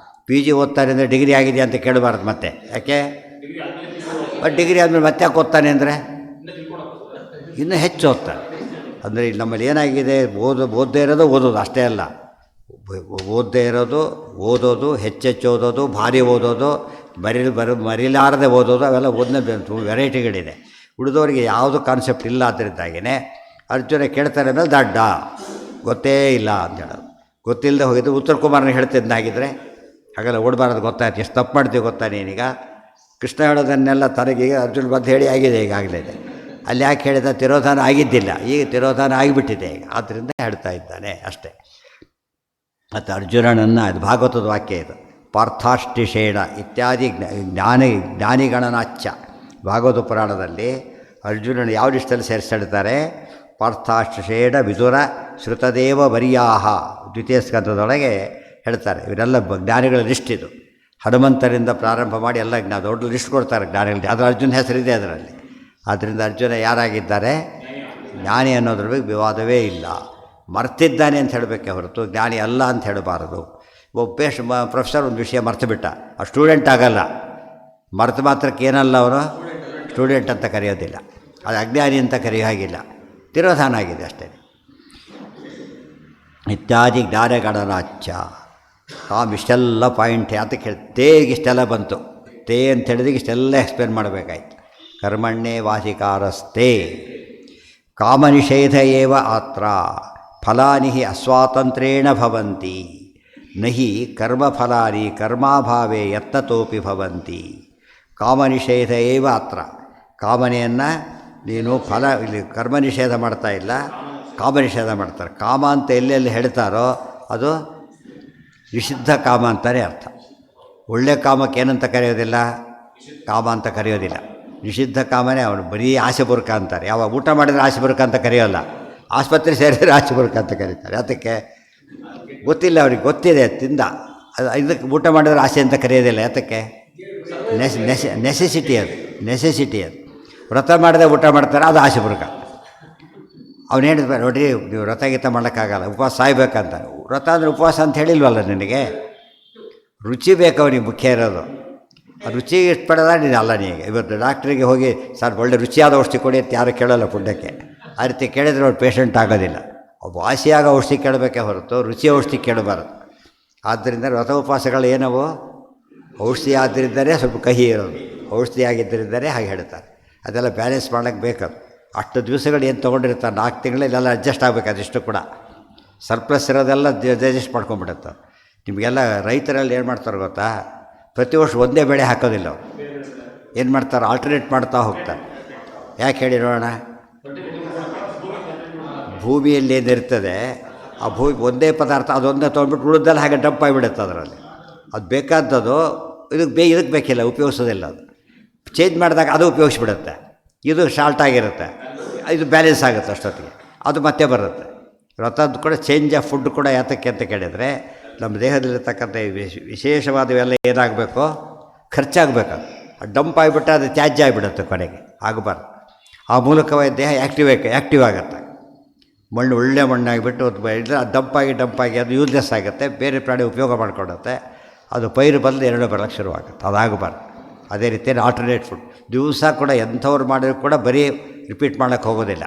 Speaker 1: ಪಿ ಜಿ ಓದ್ತಾರೆ ಅಂದರೆ ಡಿಗ್ರಿ ಆಗಿದೆ ಅಂತ ಕೇಳಬಾರ್ದು ಮತ್ತೆ. ಯಾಕೆ? ಬಟ್ ಡಿಗ್ರಿ ಆದಮೇಲೆ ಮತ್ತೆ ಯಾಕೆ ಓದ್ತಾನೆ ಅಂದರೆ ಇನ್ನೂ ಹೆಚ್ಚು ಓದ್ತಾನೆ. ಅಂದರೆ ಇಲ್ಲಿ ನಮ್ಮಲ್ಲಿ ಏನಾಗಿದೆ, ಓದದೇ ಇರೋದು ಓದೋದು ಅಷ್ಟೇ ಅಲ್ಲ, ಓದದೇ ಇರೋದು ಓದೋದು, ಹೆಚ್ಚೆಚ್ಚು ಓದೋದು, ಭಾರಿ ಓದೋದು, ಮರಿಲಾರದೆ ಓದೋದು, ಅವೆಲ್ಲ ಓದನೇ ವೆರೈಟಿಗಳಿದೆ. ಉಳಿದವರಿಗೆ ಯಾವುದು ಕಾನ್ಸೆಪ್ಟ್ ಇಲ್ಲ. ಅದರಿಂದಾಗಿಯೇ ಅರ್ಜುನ ಕೇಳ್ತಾರೆ ಮೇಲೆ ದಡ್ಡ ಗೊತ್ತೇ ಇಲ್ಲ ಅಂತ ಹೇಳೋದು. ಗೊತ್ತಿಲ್ಲದೆ ಹೋಗಿದ್ದು ಉತ್ತರ ಕುಮಾರನ ಹೇಳ್ತಿದ್ದಾಗಿದ್ದರೆ ಹಾಗೆಲ್ಲ ಓಡಬಾರದು. ಗೊತ್ತಾಯ್ತು, ಎಷ್ಟು ತಪ್ಪು ಮಾಡ್ತೀವಿ ಗೊತ್ತಾ ನೀನೀಗ. ಕೃಷ್ಣ ಹೇಳೋದನ್ನೆಲ್ಲ ತನಗೆ ಅರ್ಜುನ ಬಂದು ಹೇಳಿ ಆಗಿದೆ, ಈಗಾಗಲೇ ಇದೆ. ಅಲ್ಲಿ ಯಾಕೆ ಹೇಳಿದ? ತಿರೋಧಾನ ಆಗಿದ್ದಿಲ್ಲ, ಈಗ ತಿರೋಧಾನ ಆಗಿಬಿಟ್ಟಿದೆ ಈಗ, ಆದ್ದರಿಂದ ಹೇಳ್ತಾ ಇದ್ದಾನೆ ಅಷ್ಟೇ. ಮತ್ತು ಅರ್ಜುನನನ್ನು ಅದು ಭಾಗವತದ ವಾಕ್ಯ ಇದು, ಪಾರ್ಥಾಷ್ಟಿಷೇಣ ಇತ್ಯಾದಿ ಜ್ಞಾನಿಗಣನಾಚ್ಛ. ಭಾಗವತ ಪುರಾಣದಲ್ಲಿ ಅರ್ಜುನನ ಯಾವ ಲಿಸ್ಟಲ್ಲಿ ಸೇರಿಸ್ತಾಡ್ತಾರೆ? ಪಾರ್ಥಾಷ್ಟಿಷೇಣ ವಿದುರ ಶ್ರುತದೇವ ವರ್ಯಾಹ ದ್ವಿತೀಯ ಸ್ಕಂದದೊಳಗೆ ಹೇಳ್ತಾರೆ. ಇವರೆಲ್ಲ ಜ್ಞಾನಿಗಳ ಲಿಸ್ಟ್ ಇದು. ಹನುಮಂತರಿಂದ ಪ್ರಾರಂಭ ಮಾಡಿ ಎಲ್ಲ ದೊಡ್ಡ ಲಿಸ್ಟ್ ಕೊಡ್ತಾರೆ ಜ್ಞಾನಿಗಳಿಗೆ. ಅದು ಅರ್ಜುನ ಹೆಸರಿದೆ ಅದರಲ್ಲಿ. ಆದ್ದರಿಂದ ಅರ್ಜುನ ಯಾರಾಗಿದ್ದಾರೆ? ಜ್ಞಾನಿ ಅನ್ನೋದ್ರ ಬಗ್ಗೆ ವಿವಾದವೇ ಇಲ್ಲ. ಮರ್ತಿದ್ದಾನೆ ಅಂತ ಹೇಳಬೇಕೆ ಹೊರತು ಜ್ಞಾನಿ ಅಲ್ಲ ಅಂತ ಹೇಳಬಾರದು. ಒಬ್ಬ ಪ್ರೊಫೆಸರ್ ಒಂದು ವಿಷಯ ಮರ್ತು ಬಿಟ್ಟ, ಆ ಸ್ಟೂಡೆಂಟ್ ಆಗಲ್ಲ. ಮರ್ತು ಮಾತ್ರಕ್ಕೆ ಏನಲ್ಲ, ಅವರು ಸ್ಟೂಡೆಂಟ್ ಅಂತ ಕರೆಯೋದಿಲ್ಲ, ಅದು ಅಜ್ಞಾನಿ ಅಂತ ಕರೆಯೋ ಹಾಗಿಲ್ಲ. ತಿರೋಧಾನ ಆಗಿದೆ ಅಷ್ಟೇ. ಇತ್ಯಾದಿ ಜ್ಞಾನಗಣನಾಚ್ಛ. ಇಷ್ಟೆಲ್ಲ ಪಾಯಿಂಟ್ ಯಾತಕ್ಕೆ ಹೇಳಿ ತೇಗೆ ಇಷ್ಟೆಲ್ಲ ಬಂತು? ತೇ ಅಂತ ಹೇಳಿದಾಗ ಇಷ್ಟೆಲ್ಲ ಎಕ್ಸ್ಪ್ಲೇನ್ ಮಾಡಬೇಕಾಯ್ತು. ಕರ್ಮಣ್ಣೇ ವಾಸಿಕಾರಸ್ತೆ ಕಾಮನಿಷೇಧ ಏವ ಆತ್ರ ಫಲಾನಿ ಅಸ್ವಾತಂತ್ರ್ಯೇಣ ಭವಂತಿ ನಹಿ ಕರ್ಮಫಲಾನಿ ಕರ್ಮಾಭಾವೇ ಯತ್ನತೋಪಿ ಭವಂತಿ. ಕಾಮನಿಷೇಧ ಏವ ಅತ್ರ. ಕಾಮನೆಯನ್ನು ನೀನು ಇಲ್ಲಿ ಕರ್ಮ ನಿಷೇಧ ಮಾಡ್ತಾ ಇಲ್ಲ, ಕಾಮ ನಿಷೇಧ ಮಾಡ್ತಾರೆ. ಕಾಮ ಅಂತ ಎಲ್ಲೆಲ್ಲಿ ಹೇಳ್ತಾರೋ ಅದು ನಿಷಿದ್ಧ ಕಾಮ ಅಂತಲೇ ಅರ್ಥ. ಒಳ್ಳೆ ಕಾಮಕ್ಕೆ ಏನಂತ ಕರೆಯೋದಿಲ್ಲ, ಕಾಮ ಅಂತ ಕರೆಯೋದಿಲ್ಲ. ನಿಷಿದ್ಧ ಕಾಮನೇ ಅವನು ಬರೀ ಆಸೆ ಬುರ್ಕ ಅಂತಾರೆ. ಯಾವಾಗ ಊಟ ಮಾಡಿದರೆ ಆಸೆ ಬುರ್ಕ ಅಂತ ಕರೆಯೋಲ್ಲ, ಆಸ್ಪತ್ರೆ ಸೇರಿದರೆ ಆಸೆ ಬುರ್ಕ ಅಂತ ಕರೀತಾರೆ. ಅದಕ್ಕೆ ಗೊತ್ತಿಲ್ಲ, ಅವ್ರಿಗೆ ಗೊತ್ತಿದೆ ತಿಂದ, ಇದಕ್ಕೆ ಊಟ ಮಾಡಿದ್ರೆ ಆಸೆ ಅಂತ ಕರೆಯೋದಿಲ್ಲ. ಯಾತಕ್ಕೆ? ನೆಸೆಸಿಟಿ ಅದು. ವ್ರತ ಮಾಡದೆ ಊಟ ಮಾಡ್ತಾರೆ, ಅದು ಆಸೆ ಬುರ್ಕ. ಅವ್ನು ಹೇಳಿದ್ಮೇಲೆ ನೋಡ್ರಿ, ನೀವು ವ್ರತ ಗೀತ ಮಾಡೋಕ್ಕಾಗಲ್ಲ, ಉಪವಾಸ ಸಾಯ್ಬೇಕಂತ. ವ್ರತ ಅಂದರೆ ಉಪವಾಸ ಅಂತ ಹೇಳಿಲ್ವಲ್ಲ ನಿನಗೆ. ರುಚಿ ಬೇಕು ಅವನಿಗೆ ಮುಖ್ಯ ಇರೋದು. ಆ ರುಚಿ ಇಷ್ಟಪಡೋದ ನೀನು ಅಲ್ಲ. ನೀಗೆ ಇವತ್ತು ಡಾಕ್ಟ್ರಿಗೆ ಹೋಗಿ ಸರ್ ಒಳ್ಳೆ ರುಚಿಯಾದ ಔಷಧಿ ಕೊಡಿ ಅಂತ ಯಾರು ಕೇಳೋಲ್ಲ ಪುಣ್ಯಕ್ಕೆ. ಆ ರೀತಿ ಕೇಳಿದರೆ ಅವ್ರು ಪೇಷಂಟ್ ಆಗೋದಿಲ್ಲ. ವಾಸಿಯಾಗ ಔಷಧಿ ಕೇಳಬೇಕೇ ಹೊರತು ರುಚಿ ಔಷಧಿ ಕೇಳಬಾರದು. ಆದ್ದರಿಂದ ವ್ರತ ಉಪವಾಸಗಳು ಏನವು? ಔಷಧಿ ಆದ್ದರಿಂದಲೇ ಸ್ವಲ್ಪ ಕಹಿ ಇರೋದು, ಔಷಧಿ ಆಗಿದ್ದರಿಂದಲೇ ಹಾಗೆ ಹೇಳ್ತಾರೆ. ಅದೆಲ್ಲ ಬ್ಯಾಲೆನ್ಸ್ ಮಾಡೋಕ್ಕೆ ಬೇಕದು. ಅಷ್ಟು ದಿವಸಗಳು ಏನು ತೊಗೊಂಡಿರ್ತಾರೆ, 4 ತಿಂಗಳಲ್ಲೆಲ್ಲ ಅಡ್ಜಸ್ಟ್ ಆಗಬೇಕು. ಅದಿಷ್ಟು ಕೂಡ ಸರ್ಪ್ಲಸ್ ಇರೋದೆಲ್ಲ ಅಡ್ಜಸ್ಟ್ ಮಾಡ್ಕೊಂಡ್ಬಿಡುತ್ತೆ. ನಿಮಗೆಲ್ಲ ರೈತರಲ್ಲಿ ಏನು ಮಾಡ್ತಾರೆ ಗೊತ್ತಾ? ಪ್ರತಿ ವರ್ಷ ಒಂದೇ ಬೆಳೆ ಹಾಕೋದಿಲ್ಲ ಅವರು. ಏನು ಮಾಡ್ತಾರೆ? ಆಲ್ಟರ್ನೇಟ್ ಮಾಡ್ತಾ ಹೋಗ್ತಾರೆ. ಯಾಕೆ ಹೇಳಿ ನೋಡೋಣ? ಭೂಮಿಯಲ್ಲಿ ಏನಿರ್ತದೆ ಆ ಭೂಮಿ ಒಂದೇ ಪದಾರ್ಥ ಅದೊಂದೇ ತೊಗೊಂಡ್ಬಿಟ್ಟು ಉಳಿದೆಲ್ಲ ಹಾಗೆ ಡಂಪ್ ಆಗಿಬಿಡುತ್ತೆ ಅದರಲ್ಲಿ. ಅದು ಬೇಕಾದದ್ದು ಇದಕ್ಕೆ ಬೇಕಿಲ್ಲ, ಉಪಯೋಗಿಸೋದಿಲ್ಲ. ಅದು ಚೇಂಜ್ ಮಾಡಿದಾಗ ಅದು ಉಪಯೋಗಿಸ್ಬಿಡುತ್ತೆ. ಇದು ಶಾರ್ಟ್ ಆಗಿರುತ್ತೆ, ಇದು ಬ್ಯಾಲೆನ್ಸ್ ಆಗುತ್ತೆ ಅಷ್ಟೊತ್ತಿಗೆ, ಅದು ಮತ್ತೆ ಬರುತ್ತೆ. ವ್ರತದ್ದು ಕೂಡ ಚೇಂಜ್ ಆಫ್ ಫುಡ್ ಕೂಡ ಯಾತಕ್ಕೆ ಅಂತ ಕೇಳಿದರೆ ನಮ್ಮ ದೇಹದಲ್ಲಿರ್ತಕ್ಕಂಥ ವಿಶೇಷವಾದವೆಲ್ಲ ಏನಾಗಬೇಕು, ಖರ್ಚಾಗಬೇಕು. ಡಂಪ್ ಆಗಿಬಿಟ್ರೆ ಅದು ತ್ಯಾಜ್ಯ ಆಗಿಬಿಡುತ್ತೆ, ಕೊನೆಗೆ ಆಗಬಾರ್ದು. ಆ ಮೂಲಕವಾಗಿ ದೇಹ ಆ್ಯಕ್ಟಿವ್ ಆಗುತ್ತೆ. ಮಣ್ಣು ಒಳ್ಳೆ ಮಣ್ಣಾಗಿಬಿಟ್ಟು ಇದ್ರೆ ಅದು ಡಂಪಾಗಿ ಅದು ಯೂಸ್ಲೆಸ್ ಆಗುತ್ತೆ, ಬೇರೆ ಪ್ರಾಣಿ ಉಪಯೋಗ ಮಾಡ್ಕೊಳುತ್ತೆ, ಅದು ಪೈರು ಬಂದು ಎರಡು ಬರೋಕ್ಕೆ ಶುರುವಾಗುತ್ತೆ. ಅದಾಗಬಾರ್ದು. ಅದೇ ರೀತಿಯಲ್ಲಿ ಆಲ್ಟರ್ನೇಟ್ ಫುಡ್ ದಿವಸ ಕೂಡ ಎಂಥವ್ರು ಮಾಡಿದ್ರು ಕೂಡ ಬರೀ ರಿಪೀಟ್ ಮಾಡೋಕ್ಕೆ ಹೋಗೋದಿಲ್ಲ.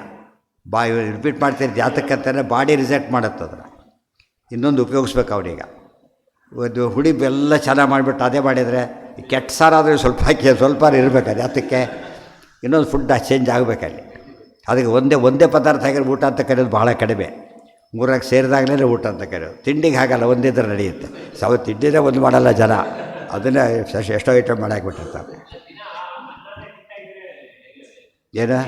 Speaker 1: ರಿಪೀಟ್ ಮಾಡ್ತಿದ್ದು ಜಾತಕ್ಕಂತಾನೆ ಬಾಡಿ ರಿಜೆಕ್ಟ್ ಮಾಡುತ್ತೆ ಅದನ್ನು. ಇನ್ನೊಂದು ಉಪಯೋಗಿಸ್ಬೇಕು ಅವನೀಗ. ಒಂದು ಹುಡಿ ಎಲ್ಲ ಚೆನ್ನಾಗಿ ಮಾಡಿಬಿಟ್ಟು ಅದೇ ಮಾಡಿದರೆ ಕೆಟ್ಟ ಸಾರಾದರೆ ಸ್ವಲ್ಪ ಇರಬೇಕು. ಅದು ಜಾತಕ್ಕೆ ಇನ್ನೊಂದು ಫುಡ್ ಚೇಂಜ್ ಆಗಬೇಕಲ್ಲಿ. ಅದಕ್ಕೆ ಒಂದೇ ಪದಾರ್ಥ ಆಗಿರೋ ಊಟ ಅಂತ ಕರೆಯೋದು ಭಾಳ ಕಡಿಮೆ. ಮೂರಾಗಿ ಸೇರಿದಾಗಲೇ ಊಟ ಅಂತ ಕರೆಯೋದು. ತಿಂಡಿಗೆ ಹಾಗಲ್ಲ, ಒಂದಿದ್ರೆ ನಡೆಯುತ್ತೆ. ತಿಂಡಿನೇ ಒಂದು ಮಾಡಲ್ಲ ಜನ, ಅದನ್ನೇ ಎಷ್ಟೋ ಐಟಮ್ ಮಾಡಾಕ್ಬಿಟ್ಟಿರ್ತಾರೆ. ಏನು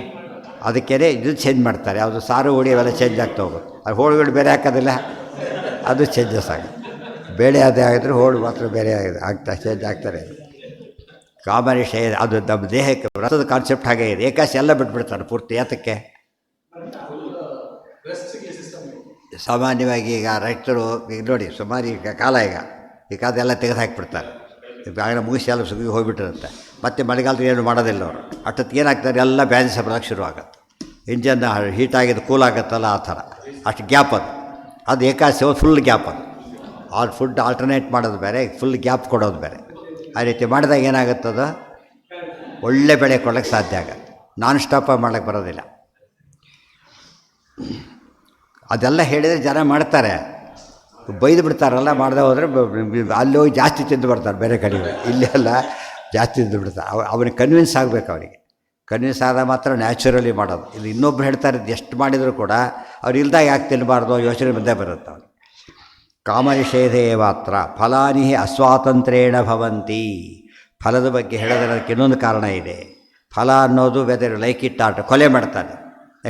Speaker 1: ಅದಕ್ಕೇ ಇದು ಚೇಂಜ್ ಮಾಡ್ತಾರೆ. ಯಾವುದು ಸಾರು ಹುಡಿ ಅವೆಲ್ಲ ಚೇಂಜ್ ಆಗ್ತಾ ಹೋಗುತ್ತೆ. ಅದು ಹೋಳುಗಳು ಬೇರೆ ಹಾಕೋದಿಲ್ಲ, ಅದು ಚೇಂಜಸ್ ಆಗುತ್ತೆ. ಬೇಳೆ ಅದೇ ಆಗಿದ್ರೆ ಹೋಳು ಮಾತ್ರ ಬೇರೆ ಚೇಂಜ್ ಆಗ್ತಾರೆ. ಕಾಮನಿ ಶೇ ಅದು ನಮ್ಮ ದೇಹಕ್ಕೆ ವ್ರತದ ಕಾನ್ಸೆಪ್ಟ್ ಹಾಗೆ ಇದೆ. ಏಕಾಸಿ ಎಲ್ಲ ಬಿಟ್ಬಿಡ್ತಾರೆ ಪೂರ್ತಿ. ಯಾತಕ್ಕೆ? ಸಾಮಾನ್ಯವಾಗಿ ಈಗ ರೈತರು ಈಗ ನೋಡಿ ಸುಮಾರು ಈಗ ಕಾಲ ಈಗ ಅದೆಲ್ಲ ತೆಗೆದು ಹಾಕಿಬಿಡ್ತಾರೆ. ಆಗ ಮುಗಿಸಿ ಎಲ್ಲ ಸುಗಿ ಹೋಗಿಬಿಟ್ಟಿರುತ್ತೆ. ಮತ್ತು ಮಳೆಗಾಲದಲ್ಲಿ ಏನು ಮಾಡೋದಿಲ್ಲ ಅವರು. ಅಷ್ಟೊತ್ತಿಗೆ ಏನಾಗ್ತಾರೆ, ಎಲ್ಲ ಬ್ಯಾಲೆನ್ಸ್ ಬರೋಕ್ಕೆ ಶುರು ಆಗುತ್ತೆ. ಇಂಜನ್ ಹೀಟ್ ಆಗಿದ್ದು ಕೂಲ್ ಆಗುತ್ತಲ್ಲ, ಆ ಥರ ಅಷ್ಟು ಗ್ಯಾಪ್ ಅದು ಏಕಾಸಿ ಫುಲ್ ಗ್ಯಾಪ್ ಅದು ಫುಡ್ ಆಲ್ಟರ್ನೇಟ್ ಮಾಡೋದು ಬೇರೆ, ಫುಲ್ ಗ್ಯಾಪ್ ಕೊಡೋದು ಬೇರೆ. ಆ ರೀತಿ ಮಾಡಿದಾಗ ಏನಾಗುತ್ತದು, ಒಳ್ಳೆ ಬೆಳೆ ಕೊಡೋಕ್ಕೆ ಸಾಧ್ಯ ಆಗುತ್ತೆ. ನಾನ್ ಸ್ಟಾಪಾಗಿ ಮಾಡೋಕ್ಕೆ ಬರೋದಿಲ್ಲ. ಅದೆಲ್ಲ ಹೇಳಿದರೆ ಜನ ಮಾಡ್ತಾರೆ, ಬೈದು ಬಿಡ್ತಾರಲ್ಲ. ಮಾಡದೆ ಹೋದರೆ ಅಲ್ಲಿ ಹೋಗಿ ಜಾಸ್ತಿ ತಿಂದು ಬರ್ತಾರೆ ಬೇರೆ ಕಡೆ. ಇಲ್ಲೆಲ್ಲ ಜಾಸ್ತಿ ತಿಂದು ಬಿಡ್ತಾರೆ. ಅವನಿಗೆ ಕನ್ವಿನ್ಸ್ ಆಗಬೇಕು. ಅವನಿಗೆ ಕನ್ವಿನ್ಸ್ ಆದಾಗ ಮಾತ್ರ ನ್ಯಾಚುರಲಿ ಮಾಡೋದು. ಇದು ಇನ್ನೊಬ್ರು ಹೇಳ್ತಾರೆ, ಎಷ್ಟು ಮಾಡಿದರೂ ಕೂಡ ಅವ್ರು ಇಲ್ದಾಗ ಯಾಕೆ ತಿನ್ನಬಾರ್ದು ಯೋಚನೆ ಬಂದೇ ಬರುತ್ತೆ ಅವನಿಗೆ. ಕಾಮನಿಷೇಧೇ ಮಾತ್ರ ಫಲಾನಿ ಅಸ್ವಾತಂತ್ರ್ಯೇಣ ಭವಂತಿ. ಫಲದ ಬಗ್ಗೆ ಹೇಳೋದಕ್ಕೆ ಇನ್ನೊಂದು ಕಾರಣ ಇದೆ. ಫಲ ಅನ್ನೋದು ವೆದರ್ ಲೈಕ್ ಇಟ್ ಆರ್ಟ್. ಕೊಲೆ ಮಾಡ್ತಾನೆ,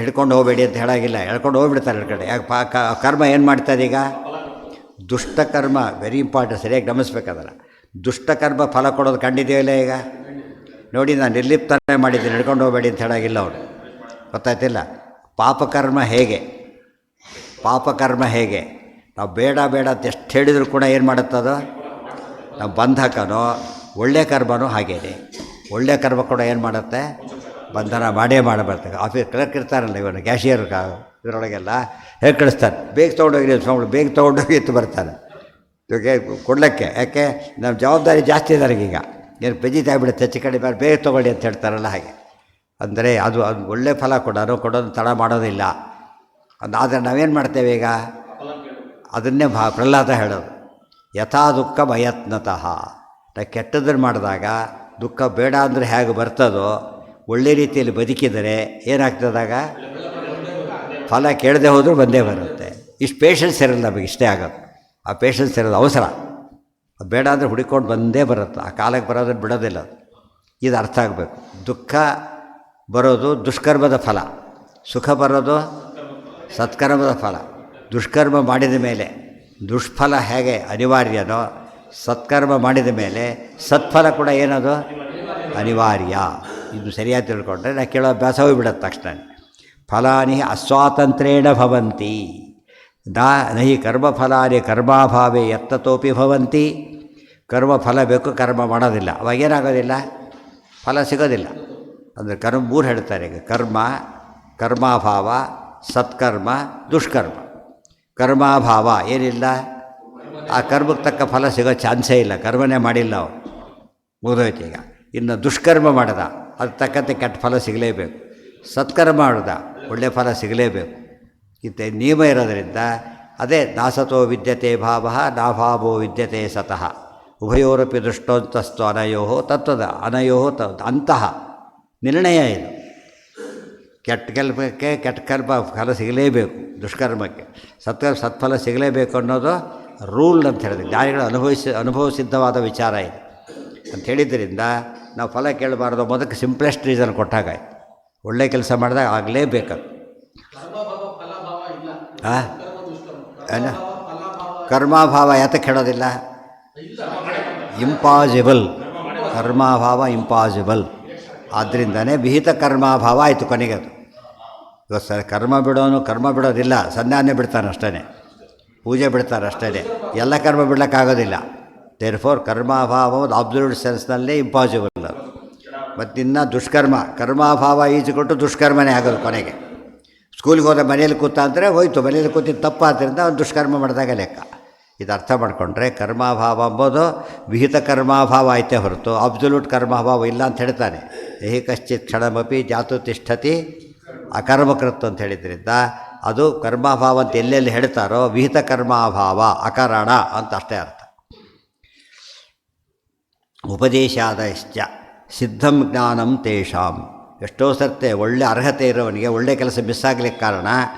Speaker 1: ಹಿಡ್ಕೊಂಡು ಹೋಗಬೇಡಿ ಅಂತ ಹೇಳಾಗಿಲ್ಲ, ಹೇಳ್ಕೊಂಡು ಹೋಗ್ಬಿಡ್ತಾರೆ ಕಡೆ. ಯಾಕೆ ಕರ್ಮ ಏನು ಮಾಡ್ತಾರೆ ಈಗ? ದುಷ್ಟಕರ್ಮ ವೆರಿ ಇಂಪಾರ್ಟೆಂಟ್, ಸರಿಯಾಗಿ ಗಮನಿಸ್ಬೇಕಾದ್ರೆ. ದುಷ್ಟಕರ್ಮ ಫಲ ಕೊಡೋದು ಕಂಡಿದೆಯಲ್ಲ ಈಗ ನೋಡಿ. ನಾನು ನಿರ್ಲಿಪ್ತನೆ ಮಾಡಿದ್ದೀನಿ, ಹಿಡ್ಕೊಂಡು ಹೋಗಬೇಡಿ ಅಂತ ಹೇಳಾಗಿಲ್ಲ ಅವರು. ಗೊತ್ತಾಯ್ತಿಲ್ಲ? ಪಾಪಕರ್ಮ ಹೇಗೆ ನಾವು ಬೇಡ ಅಂತ ಎಷ್ಟು ಹೇಳಿದರೂ ಕೂಡ ಏನು ಮಾಡುತ್ತದೋ ನಾವು ಬಂಧಕನೋ. ಒಳ್ಳೆಯ ಕರ್ಮನೂ ಹಾಗೇನೆ. ಒಳ್ಳೆಯ ಕರ್ಮ ಕೂಡ ಏನು ಮಾಡುತ್ತೆ, ಬಂಧನ ಮಾಡಬರ್ತದೆ. ಆಫೀಸ್ ಕ್ಲರ್ಕ್ ಇರ್ತಾರಲ್ಲ, ಇವನು ಕ್ಯಾಶಿಯರ್ ಇದರೊಳಗೆಲ್ಲ ಹೇಗೆ ಕಳಿಸ್ತಾರೆ, ಬೇಗ ತೊಗೊಂಡೋಗಿ ಎತ್ತು ಬರ್ತಾನೆ ಕೊಡ್ಲಿಕ್ಕೆ. ಯಾಕೆ ನಮ್ಮ ಜವಾಬ್ದಾರಿ ಜಾಸ್ತಿ ಇದ್ದಾರೆ ಈಗ. ಏನು ಬೆಜಿತಾಗ್ಬಿಡುತ್ತೆ, ಹೆಚ್ಚು ಕಡಿಮೆ ಬೇಗ ತೊಗೊಳ್ಳಿ ಅಂತ ಹೇಳ್ತಾರಲ್ಲ ಹಾಗೆ. ಅಂದರೆ ಅದು ಒಳ್ಳೆ ಫಲ ಕೊಡೋದು ತಡ ಮಾಡೋದಿಲ್ಲ. ಆದರೆ ನಾವೇನು ಮಾಡ್ತೇವೆ ಈಗ, ಅದನ್ನೇ ಪ್ರಹ್ಲಾದ ಹೇಳೋದು, ಯಥಾ ದುಃಖ ಭಯತ್ನತಃ. ನಾವು ಕೆಟ್ಟದ್ದನ್ನು ಮಾಡಿದಾಗ ದುಃಖ ಬೇಡ ಅಂದರೆ ಹೇಗೆ ಬರ್ತದೋ, ಒಳ್ಳೆ ರೀತಿಯಲ್ಲಿ ಬದುಕಿದರೆ ಏನಾಗ್ತದಾಗ ಫಲ ಕೇಳದೆ ಹೋದರೂ ಬಂದೇ ಬರುತ್ತೆ. ಇಷ್ಟು ಪೇಷನ್ಸ್ ಇರಲ್ಲ ನಮಗೆ, ಇಷ್ಟೇ ಆಗೋದು. ಆ ಪೇಷನ್ಸ್ ಇರೋದು ಅವಸರ. ಬೇಡ ಅಂದರೆ ಹುಡುಕೊಂಡು ಬಂದೇ ಬರುತ್ತೆ. ಆ ಕಾಲಕ್ಕೆ ಬರೋದನ್ನು ಬಿಡೋದಿಲ್ಲ. ಇದು ಅರ್ಥ ಆಗಬೇಕು. ದುಃಖ ಬರೋದು ದುಷ್ಕರ್ಮದ ಫಲ, ಸುಖ ಬರೋದು ಸತ್ಕರ್ಮದ ಫಲ. ದುಷ್ಕರ್ಮ ಮಾಡಿದ ಮೇಲೆ ದುಷ್ಫಲ ಹೇಗೆ ಅನಿವಾರ್ಯನೋ, ಸತ್ಕರ್ಮ ಮಾಡಿದ ಮೇಲೆ ಸತ್ಫಲ ಕೂಡ ಏನದು ಅನಿವಾರ್ಯ. ಇದು ಸರಿಯಾಗಿ ತಿಳ್ಕೊಂಡ್ರೆ ನಾ ಕೇಳೋ ಅಭ್ಯಾಸ ಹೋಗಿಬಿಡತ್ತೆ ತಕ್ಷಣ. ಫಲಾನಿ ಅಸ್ವಾತಂತ್ರ್ಯೇಣ ಭವಂತಿ ನಹಿ ಕರ್ಮಫಲಾನಿ ಕರ್ಮಾಭಾವೇ ಯತ್ತತೋಪಿ ಭವಂತಿ. ಕರ್ಮಫಲ ಬೇಕು, ಕರ್ಮ ಮಾಡೋದಿಲ್ಲ, ಅವಾಗೇನಾಗೋದಿಲ್ಲ, ಫಲ ಸಿಗೋದಿಲ್ಲ. ಅಂದರೆ ಮೂರು ಹೇಳ್ತಾರೆ ಈಗ: ಕರ್ಮಾಭಾವ, ಸತ್ಕರ್ಮ, ದುಷ್ಕರ್ಮ. ಕರ್ಮಾಭಾವ ಏನಿಲ್ಲ, ಆ ಕರ್ಮಕ್ಕೆ ತಕ್ಕ ಫಲ ಸಿಗೋ ಚಾನ್ಸೇ ಇಲ್ಲ, ಕರ್ಮನೇ ಮಾಡಿಲ್ಲ ಅವನು, ಮುಗಿದೋಯ್ತು ಈಗ. ಇನ್ನು ದುಷ್ಕರ್ಮ ಮಾಡಿದ, ಅದು ತಕ್ಕಂತೆ ಕೆಟ್ಟ ಫಲ ಸಿಗಲೇಬೇಕು. ಸತ್ಕರ್ಮ ಮಾಡಿದ, ಒಳ್ಳೆಯ ಫಲ ಸಿಗಲೇಬೇಕು. ಇದು ನಿಯಮ ಇರೋದರಿಂದ ಅದೇ ನಾಸತೋ ವಿದ್ಯತೆ ಭಾವ ನಾಭಾವೋ ವಿದ್ಯತೆ ಸತಃ ಉಭಯೋರಪಿ ದೃಷ್ಟೋಂತಸ್ತು ಅನಯೋ ತತ್ವದ ಅನಯೋ ಅಂತಹ ನಿರ್ಣಯ ಇದು. ಕೆಟ್ಟ ಕೆಲಸಕ್ಕೆ ಕೆಟ್ಟ ಕರ್ಮ ಫಲ ಸಿಗಲೇಬೇಕು, ದುಷ್ಕರ್ಮಕ್ಕೆ ಸತ್ಫಲ ಸಿಗಲೇಬೇಕು ಅನ್ನೋದು ರೂಲ್ ಅಂತ ಹೇಳಿದೆ. ಜ್ಞಾನಿಗಳು ಅನುಭವ ಸಿದ್ಧವಾದ ವಿಚಾರ ಇದೆ ಅಂತ ಹೇಳಿದ್ದರಿಂದ ನಾವು ಫಲ ಕೇಳಬಾರ್ದು. ಮೊದಕ್ಕೆ ಸಿಂಪ್ಲೆಸ್ಟ್ ರೀಸನ್ ಕೊಟ್ಟಾಗಾಯ್ತು. ಒಳ್ಳೆ ಕೆಲಸ ಮಾಡಿದಾಗ ಆಗಲೇಬೇಕದು. ಏನು ಕರ್ಮಾಭಾವ ಯಾತಕ್ಕೆ ಹೇಳೋದಿಲ್ಲ? ಇಂಪಾಸಿಬಲ್. ಕರ್ಮಾಭಾವ ಇಂಪಾಸಿಬಲ್. ಆದ್ದರಿಂದನೇ ವಿಹಿತ ಕರ್ಮಾಭಾವ ಆಯಿತು ಕೊನೆಗೆ. ಅದು ಇವತ್ತು ಕರ್ಮ ಬಿಡೋನು ಕರ್ಮ ಬಿಡೋದಿಲ್ಲ, ಸಂಧಾನ ಬಿಡ್ತಾನೆ ಅಷ್ಟೇ. ಪೂಜೆ ಬಿಡ್ತಾರೆ ಅಷ್ಟೇ, ಎಲ್ಲ ಕರ್ಮ ಬಿಡ್ಲಿಕ್ಕಾಗೋದಿಲ್ಲ. ದೇರ್ಫೋರ್ ಕರ್ಮಾಭಾವ ಒಂದು ಅಬ್ಸಲ್ಯೂಟ್ ಸೆನ್ಸ್ನಲ್ಲೇ ಇಂಪಾಸಿಬಲ್ ಅದು. ಮತ್ತು ಇನ್ನು ದುಷ್ಕರ್ಮ, ಕರ್ಮಾಭಾವ ಈಜುಕೊಟ್ಟು ದುಷ್ಕರ್ಮನೇ ಆಗೋದು ಕೊನೆಗೆ. ಸ್ಕೂಲ್ಗೆ ಹೋದ ಮನೇಲಿ ಕೂತ ಅಂದರೆ ಹೋಯ್ತು, ಮನೇಲಿ ಕೂತಿದ್ದು ತಪ್ಪಾದ್ದರಿಂದ ಅವ್ನು ದುಷ್ಕರ್ಮ ಮಾಡಿದಾಗ ಲೆಕ್ಕ. ಇದು ಅರ್ಥ ಮಾಡಿಕೊಂಡ್ರೆ ಕರ್ಮಾಭಾವ ಎಂಬುದು ವಿಹಿತ ಕರ್ಮಾಭಾವ ಐತೆ ಹೊರತು ಅಬ್ಸಲ್ಯೂಟ್ ಕರ್ಮಾಭಾವ ಇಲ್ಲ ಅಂತ ಹೇಳ್ತಾನೆ. ಏಹಿ ಕಶ್ಚಿತ್ ಕ್ಷಣಮಪಿ ಜಾತು ತಿಷ್ಠತಿ ಅಕರ್ಮಕೃತ್ ಅಂತ ಹೇಳಿದ್ರಿಂದ ಅದು ಕರ್ಮಾಭಾವ ಅಂತ ಎಲ್ಲೆಲ್ಲಿ ಹೇಳ್ತಾರೋ ವಿಹಿತ ಕರ್ಮಾಭಾವ ಅಕಾರಣ ಅಂತ ಅಷ್ಟೇ ಅರ್ಥ. ಉಪದೇಶಾದಶ್ಚ ಸಿದ್ಧಂ ಜ್ಞಾನಂ ತೇಷಾಂ. ಎಷ್ಟೋ ಸರ್ತೆ ಒಳ್ಳೆ ಅರ್ಹತೆ ಇರೋವನಿಗೆ ಒಳ್ಳೆ ಕೆಲಸ ಮಿಸ್ ಆಗಲಿಕ್ಕೆ ಕಾರಣ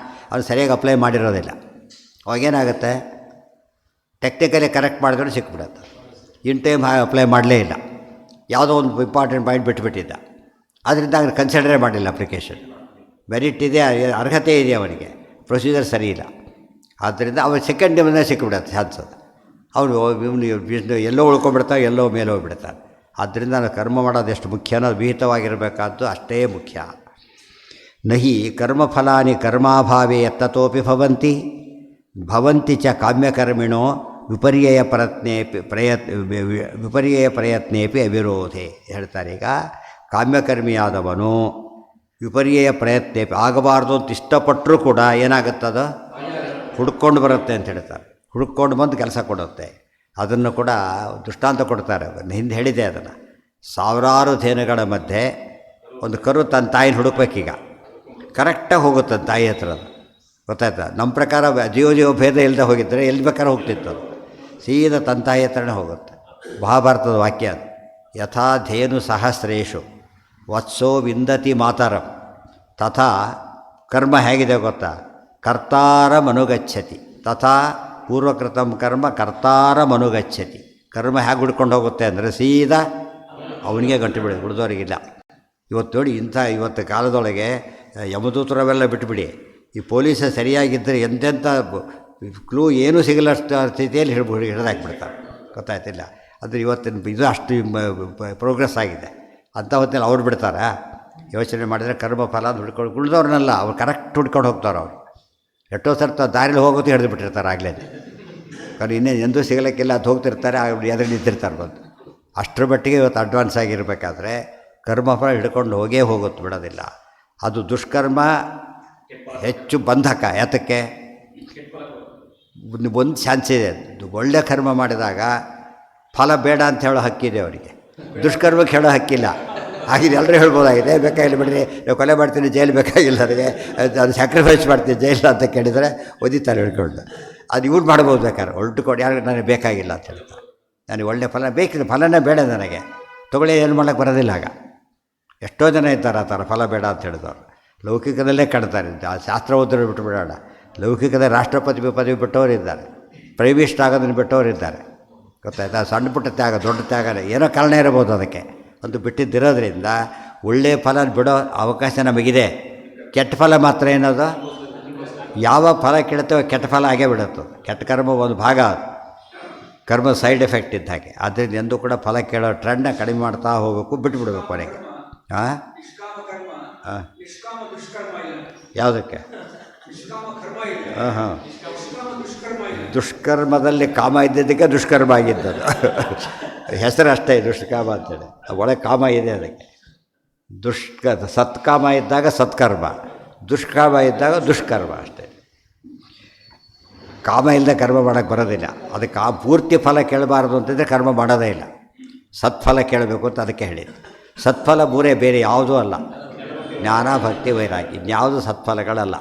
Speaker 1: ಅವನು ಸರಿಯಾಗಿ ಅಪ್ಲೈ ಮಾಡಿರೋದಿಲ್ಲ. ಅವಾಗೇನಾಗುತ್ತೆ, ಟೆಕ್ನಿಕಲಿ ಕರೆಕ್ಟ್ ಮಾಡಿದ್ರೆ ಸಿಕ್ಬಿಡುತ್ತೆ. ಇನ್ ಟೈಮ್ ಅಪ್ಲೈ ಮಾಡಲೇ ಇಲ್ಲ, ಯಾವುದೋ ಒಂದು ಇಂಪಾರ್ಟೆಂಟ್ ಪಾಯಿಂಟ್ ಬಿಟ್ಟುಬಿಟ್ಟಿದ್ದ, ಆದ್ದರಿಂದ ಅವ್ನು ಕನ್ಸಿಡರೇ ಮಾಡಲಿಲ್ಲ ಅಪ್ಲಿಕೇಶನ್. ಮೆರಿಟ್ ಇದೆ, ಅರ್ಹತೆ ಇದೆ ಅವನಿಗೆ, ಪ್ರೊಸೀಜರ್ ಸರಿ ಇಲ್ಲ. ಆದ್ದರಿಂದ ಅವನು ಸೆಕೆಂಡ್ ಟೈಮ್ನೇ ಸಿಕ್ಕಿಬಿಡುತ್ತೆ ಚಾನ್ಸದು. ಅವನು ಎಲ್ಲೋ ಉಳ್ಕೊಂಡ್ಬಿಡ್ತಾನೆ, ಎಲ್ಲೋ ಮೇಲೆ ಹೋಗಿಬಿಡ್ತಾನೆ. ಆದ್ದರಿಂದ ನಾವು ಕರ್ಮ ಮಾಡೋದು ಎಷ್ಟು ಮುಖ್ಯನೋ ವಿಹಿತವಾಗಿರಬೇಕಾದ್ದು ಅಷ್ಟೇ ಮುಖ್ಯ. ನಹಿ ಕರ್ಮಫಲಾನಿ ಕರ್ಮಾಭಾವೇ ಯತ್ತತೋಪಿ ಭವಂತಿ ಚ ಕಾಮ್ಯಕರ್ಮಿಣೋ ವಿಪರ್ಯಯ ಪ್ರಯತ್ನೇಪಿ ಅವಿರೋಧೆ ಹೇಳ್ತಾರೆ. ಈಗ ಕಾಮ್ಯಕರ್ಮಿಯಾದವನು ವಿಪರ್ಯಯ ಪ್ರಯತ್ನೇಪಿ ಆಗಬಾರ್ದು ಅಂತ ಇಷ್ಟಪಟ್ಟರೂ ಕೂಡ ಏನಾಗುತ್ತದ ಹುಡ್ಕೊಂಡು ಬರುತ್ತೆ ಅಂತ ಹೇಳ್ತಾರೆ. ಹುಡ್ಕೊಂಡು ಬಂದು ಕೆಲಸ ಕೊಡುತ್ತೆ. ಅದನ್ನು ಕೂಡ ದೃಷ್ಟಾಂತ ಕೊಡ್ತಾರೆ. ಹಿಂದೆ ಹೇಳಿದೆ ಅದನ್ನು. ಸಾವಿರಾರು ಧೇನುಗಳ ಮಧ್ಯೆ ಒಂದು ಕರು ತನ್ನ ತಾಯಿನ ಹುಡುಕ್ಬೇಕೀಗ, ಕರೆಕ್ಟಾಗಿ ಹೋಗುತ್ತೆ ತಾಯಿ ಹತ್ರ. ಅದು ಗೊತ್ತಾಯ್ತಾ? ನಮ್ಮ ಪ್ರಕಾರ ಜೀವ ಭೇದ ಇಲ್ಲದೆ ಹೋಗಿದ್ದರೆ ಎಲ್ಲಿ ಬೇಕಾದ್ರೆ ಹೋಗ್ತಿತ್ತು. ಅದು ಸೀದಾ ತನ್ನ ತಾಯಿ ಹತ್ರನೇ ಹೋಗುತ್ತೆ. ಮಹಾಭಾರತದ ವಾಕ್ಯ ಅದು. ಯಥಾ ಧೇನು ಸಹಸ್ರೇಶು ವತ್ಸೋ ವಿಂದತಿ ಮಾತರಂ ತಥಾ ಕರ್ಮ ಹೇಗಿದೆ ಗೊತ್ತಾ? ಕರ್ತಾರಮನುಗಚ್ಚತಿ ತಥಾ ಪೂರ್ವಕೃತಂ ಕರ್ಮ ಕರ್ತಾರಮನುಗಚ್ಚತಿ. ಕರ್ಮ ಹೇಗೆ ಹುಡ್ಕೊಂಡು ಹೋಗುತ್ತೆ ಅಂದರೆ ಸೀದಾ ಅವನಿಗೆ ಗಂಟು ಬಿಡಿ, ಹುಡ್ದೋರಿಗಿಲ್ಲ. ಇವತ್ತು ನೋಡಿ, ಇವತ್ತು ಕಾಲದೊಳಗೆ ಯಮದೂತರವೆಲ್ಲ ಬಿಟ್ಟುಬಿಡಿ, ಈ ಪೊಲೀಸ ಸರಿಯಾಗಿದ್ದರೆ ಎಂತೆಂಥ ಕ್ಲೂ ಏನೂ ಸಿಗಲಷ್ಟು ಸ್ಥಿತಿಯಲ್ಲಿ ಹಿಡಿದಾಕ್ಬಿಡ್ತಾರೆ. ಗೊತ್ತಾಯ್ತಿಲ್ಲ? ಅಂದರೆ ಇವತ್ತಿನ ಇದು ಅಷ್ಟು ಪ್ರೋಗ್ರೆಸ್ ಆಗಿದೆ. ಅಂಥ ಹೊತ್ತಲ್ಲಿ ಅವ್ರು ಬಿಡ್ತಾರಾ? ಯೋಚನೆ ಮಾಡಿದರೆ ಕರ್ಮ ಫಲ ಅಂತ ಹುಡ್ಕೊಂಡು ಉಳಿದವ್ರನ್ನೆಲ್ಲ ಅವ್ರು ಕರೆಕ್ಟ್ ಹುಡ್ಕೊಂಡು ಹೋಗ್ತಾರೆ. ಅವರು ಎಷ್ಟೋ ಸರ್ತ ದಾರಿಲಿ ಹೋಗೋದು ಹಿಡಿದು ಬಿಟ್ಟಿರ್ತಾರೆ ಆಗಲೇ. കാരണം ಇನ್ನೇನು ಎಂದೂ ಸಿಗಲಿಕ್ಕಿಲ್ಲ ಅದು ಹೋಗ್ತಿರ್ತಾರೆ, ಅವ್ರು ಎದುರು ನಿಂತಿರ್ತಾರೆ ಬಂದು. ಅಷ್ಟರ ಮಟ್ಟಿಗೆ ಇವತ್ತು ಅಡ್ವಾನ್ಸ್ ಆಗಿರಬೇಕಾದ್ರೆ ಕರ್ಮಫಲ ಹಿಡ್ಕೊಂಡು ಹೋಗೇ ಹೋಗುತ್ತೆ, ಬಿಡೋದಿಲ್ಲ. ಅದು ದುಷ್ಕರ್ಮ ಹೆಚ್ಚು ಬಂಧಕ. ಯಾತಕ್ಕೆ? ಒಂದು ಚಾನ್ಸ್ ಇದೆ. ಒಳ್ಳೆ ಕರ್ಮ ಮಾಡಿದಾಗ ಫಲ ಬೇಡ ಅಂತ ಹೇಳೋ ಹಕ್ಕಿದೆ ಅವರಿಗೆ, ದುಷ್ಕರ್ಮಕ್ಕೆ ಹೇಳೋ ಹಕ್ಕಿಲ್ಲ. ಹಾಗೆ ಎಲ್ಲರೂ ಹೇಳ್ಬೋದಾಗಿದೆ, ಬೇಕಾಗಿಲ್ಲ ಬಿಡ್ರಿ, ನಾವು ಕೊಲೆ ಮಾಡ್ತೀನಿ, ಜೈಲು ಬೇಕಾಗಿಲ್ಲ, ನನಗೆ ಅದು ಸ್ಯಾಕ್ರಿಫೈಸ್ ಮಾಡ್ತೀನಿ ಜೈಲು ಅಂತ ಕೇಳಿದರೆ ಒದಿತಾರೆ ಹೇಳ್ಕೊಂಡು. ಅದು ಇವ್ರು ಮಾಡ್ಬೋದು ಬೇಕಾದ್ರೆ, ಹೊರಟು ಕೊಡಿ, ಯಾರು ನನಗೆ ಬೇಕಾಗಿಲ್ಲ ಅಂತ ಹೇಳ್ತಾರೆ. ನನಗೆ ಒಳ್ಳೆ ಫಲ ಬೇಕಿಲ್ಲ, ಫಲನೇ ಬೇಡ ನನಗೆ, ತೊಗೊಳ್ಳಿ, ಏನು ಮಾಡೋಕ್ಕೆ ಬರೋದಿಲ್ಲ. ಆಗ ಎಷ್ಟೋ ಜನ ಇದ್ದಾರೆ ಆ ಥರ ಫಲ ಬೇಡ ಅಂತ ಹೇಳಿದವರು. ಲೌಕಿಕದಲ್ಲೇ ಕಾಣ್ತಾರೆ. ಶಾಸ್ತ್ರ ಓದೋರು ಬಿಟ್ಟು ಬಿಡೋಣ, ಲೌಕಿಕದ ರಾಷ್ಟ್ರಪತಿ ಪದವಿ ಬಿಟ್ಟವರು ಇದ್ದಾರೆ, ಪ್ರೈಮ್ ಮಿನಿಸ್ಟರ್ ಆಗೋದನ್ನು ಬಿಟ್ಟವರು ಇದ್ದಾರೆ. ಗೊತ್ತಾಯ್ತಾ? ಸಣ್ಣ ಪುಟ್ಟ ತ್ಯಾಗ, ದೊಡ್ಡ ತ್ಯಾಗ ಏನೋ ಕಾರಣ ಇರಬಹುದು ಅದಕ್ಕೆ. ಒಂದು ಬಿಟ್ಟಿದ್ದಿರೋದ್ರಿಂದ ಒಳ್ಳೆಯ ಫಲ ಬಿಡೋ ಅವಕಾಶ ನಮಗಿದೆ. ಕೆಟ್ಟ ಫಲ ಮಾತ್ರ ಏನದು, ಯಾವ ಫಲ ಕೇಳುತ್ತೋ ಕೆಟ್ಟ ಫಲ ಆಗೇ ಬಿಡುತ್ತೆ. ಕೆಟ್ಟ ಕರ್ಮ ಒಂದು ಭಾಗ, ಕರ್ಮ ಸೈಡ್ ಎಫೆಕ್ಟ್ ಇದ್ದ ಹಾಗೆ. ಆದ್ದರಿಂದ ಎಂದೂ ಕೂಡ ಫಲ ಕೇಳೋ ಟ್ರೆಂಡ್ನ ಕಡಿಮೆ ಮಾಡ್ತಾ ಹೋಗಬೇಕು, ಬಿಟ್ಟುಬಿಡ್ಬೇಕು ಕೊನೆಗೆ. ಹಾಂ ಹಾಂ ಯಾವುದಕ್ಕೆ? ಹಾಂ ಹಾಂ ದುಷ್ಕರ್ಮದಲ್ಲಿ ಕಾಮ ಇದ್ದಿದ್ದಕ್ಕೆ ದುಷ್ಕರ್ಮ ಆಗಿದ್ದದು. ಹೆಸರು ಅಷ್ಟೇ ದುಷ್ಕರ್ಮ ಅಂತೇಳಿ, ಒಳಗೆ ಕಾಮ ಇದೆ ಅದಕ್ಕೆ. ಸತ್ಕಾಮ ಇದ್ದಾಗ ಸತ್ಕರ್ಮ, ದುಷ್ಕಾಮ ಇದ್ದಾಗ ದುಷ್ಕರ್ಮ ಅಷ್ಟೇ. ಕಾಮ ಇಲ್ಲದೆ ಕರ್ಮ ಮಾಡೋಕ್ಕೆ ಬರೋದಿಲ್ಲ. ಅದಕ್ಕೆ ಪೂರ್ತಿ ಫಲ ಕೇಳಬಾರ್ದು ಅಂತಂದರೆ ಕರ್ಮ ಮಾಡೋದೇ ಇಲ್ಲ. ಸತ್ಫಲ ಕೇಳಬೇಕು ಅಂತ ಅದಕ್ಕೆ ಹೇಳಿದ್ದು. ಸತ್ಫಲ ಮೂರೇ, ಬೇರೆ ಯಾವುದೂ ಅಲ್ಲ. ಜ್ಞಾನ, ಭಕ್ತಿ, ವೈರಾಗ್ಯ, ಇನ್ಯಾವುದು ಸತ್ಫಲಗಳಲ್ಲ.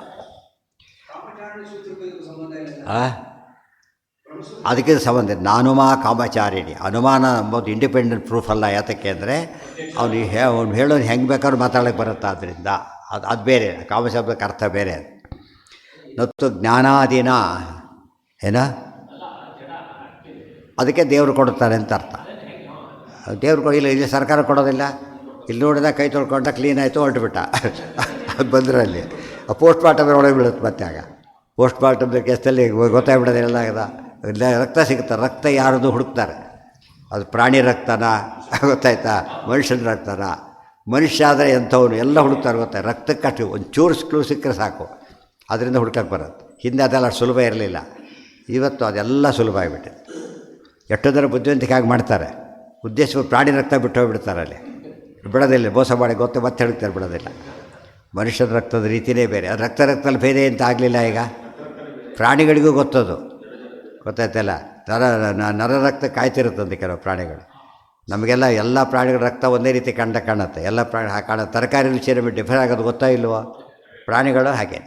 Speaker 1: ಅದಕ್ಕೆ ಸಂಬಂಧ ನಾನುಮಾ ಕಾಮಚಾರಿಣಿ. ಅನುಮಾನ ಎಂಬುದು ಇಂಡಿಪೆಂಡೆಂಟ್ ಪ್ರೂಫ್ ಅಲ್ಲ. ಯಾತಕ್ಕೆ ಅಂದರೆ ಅವ್ನು ಹೇಳೋದು ಹೆಂಗೆ ಬೇಕಾದ್ರೂ ಮಾತಾಡೋಕ್ಕೆ ಬರುತ್ತೆ. ಆದ್ದರಿಂದ ಅದು ಬೇರೆ, ಕಾಮಶಬ್ದಕ್ಕೆ ಅರ್ಥ ಬೇರೆ. ನತ್ತು ಜ್ಞಾನಾದಿನ ಏನ ಅದಕ್ಕೆ ದೇವರು ಕೊಡುತ್ತಾರೆ ಅಂತ ಅರ್ಥ. ದೇವ್ರು ಕೊಡಿಲ್ಲ, ಇಲ್ಲಿ ಸರ್ಕಾರ ಕೊಡೋದಿಲ್ಲ. ಇಲ್ಲಿ ನೋಡಿದ ಕೈ ತೊಳ್ಕೊಂಡ ಕ್ಲೀನ್ ಆಯಿತು, ಹೊರಟುಬಿಟ್ಟ. ಅದು ಬಂದ್ರಲ್ಲಿ ಪೋಸ್ಟ್ ಮಾರ್ಟಮ್ ಒಳಗೆ ಬೀಳುತ್ತೆ. ಮತ್ತೆ ಆಗ ಪೋಸ್ಟ್ ಮಾರ್ಟಮ್ ಕೇಸಲ್ಲಿ ಗೊತ್ತಾಗ್ಬಿಡೋದು ಎಲ್ಲ ಇಲ್ಲ, ರಕ್ತ ಸಿಗುತ್ತೆ. ರಕ್ತ ಯಾರದು ಹುಡುಕ್ತಾರೆ, ಅದು ಪ್ರಾಣಿ ರಕ್ತನ, ಗೊತ್ತಾಯ್ತಾ, ಮನುಷ್ಯನ ರಕ್ತನ. ಮನುಷ್ಯ ಆದರೆ ಎಂಥವನು ಎಲ್ಲ ಹುಡುಕ್ತಾರೆ. ಗೊತ್ತಾಯ್ತು, ರಕ್ತಕ್ಕಷ್ಟು ಒಂದು ಚೂರು ಕ್ಲೂ ಸಿಕ್ಕರೆ ಸಾಕು, ಅದರಿಂದ ಹುಡುಕಕ್ಕೆ ಬರುತ್ತೆ. ಹಿಂದೆ ಅದೆಲ್ಲ ಸುಲಭ ಇರಲಿಲ್ಲ. ಇವತ್ತು ಅದೆಲ್ಲ ಸುಲಭ ಆಗಿಬಿಟ್ಟಿದೆ. ಎಷ್ಟೋ ಜನ ಬುದ್ಧಿವಂತಿಕೆ ಆಗಿ ಮಾಡ್ತಾರೆ, ಉದ್ದೇಶ ಪ್ರಾಣಿ ರಕ್ತ ಬಿಟ್ಟು ಹೋಗ್ಬಿಡ್ತಾರೆ, ಅಲ್ಲಿ ಬಿಡೋದಿಲ್ಲ, ಮೋಸ ಮಾಡಿ ಗೊತ್ತು ಮತ್ತೆ ಹೇಳ್ತಾರೆ, ಬಿಡೋದಿಲ್ಲ. ಮನುಷ್ಯನ ರಕ್ತದ ರೀತಿಯೇ ಬೇರೆ, ಅದು ರಕ್ತದಲ್ಲಿ ಭೇದ ಅಂತ ಆಗಲಿಲ್ಲ. ಈಗ ಪ್ರಾಣಿಗಳಿಗೂ ಗೊತ್ತದು, ಗೊತ್ತಾಯ್ತಲ್ಲ. ನರ ರಕ್ತ ಕಾಯ್ತಿರುತ್ತಂತೆ ಕೆಲವು ಪ್ರಾಣಿಗಳು. ನಮಗೆಲ್ಲ ಎಲ್ಲ ಪ್ರಾಣಿಗಳ ರಕ್ತ ಒಂದೇ ರೀತಿ ಕಾಣುತ್ತೆ, ಎಲ್ಲ ಪ್ರಾಣಿ ತರಕಾರಿ ರುಚಿ ನಮಗೆ ಡಿಫರ್ ಆಗೋದು ಗೊತ್ತಾ ಇಲ್ವೋ? ಪ್ರಾಣಿಗಳು ಹಾಗೆ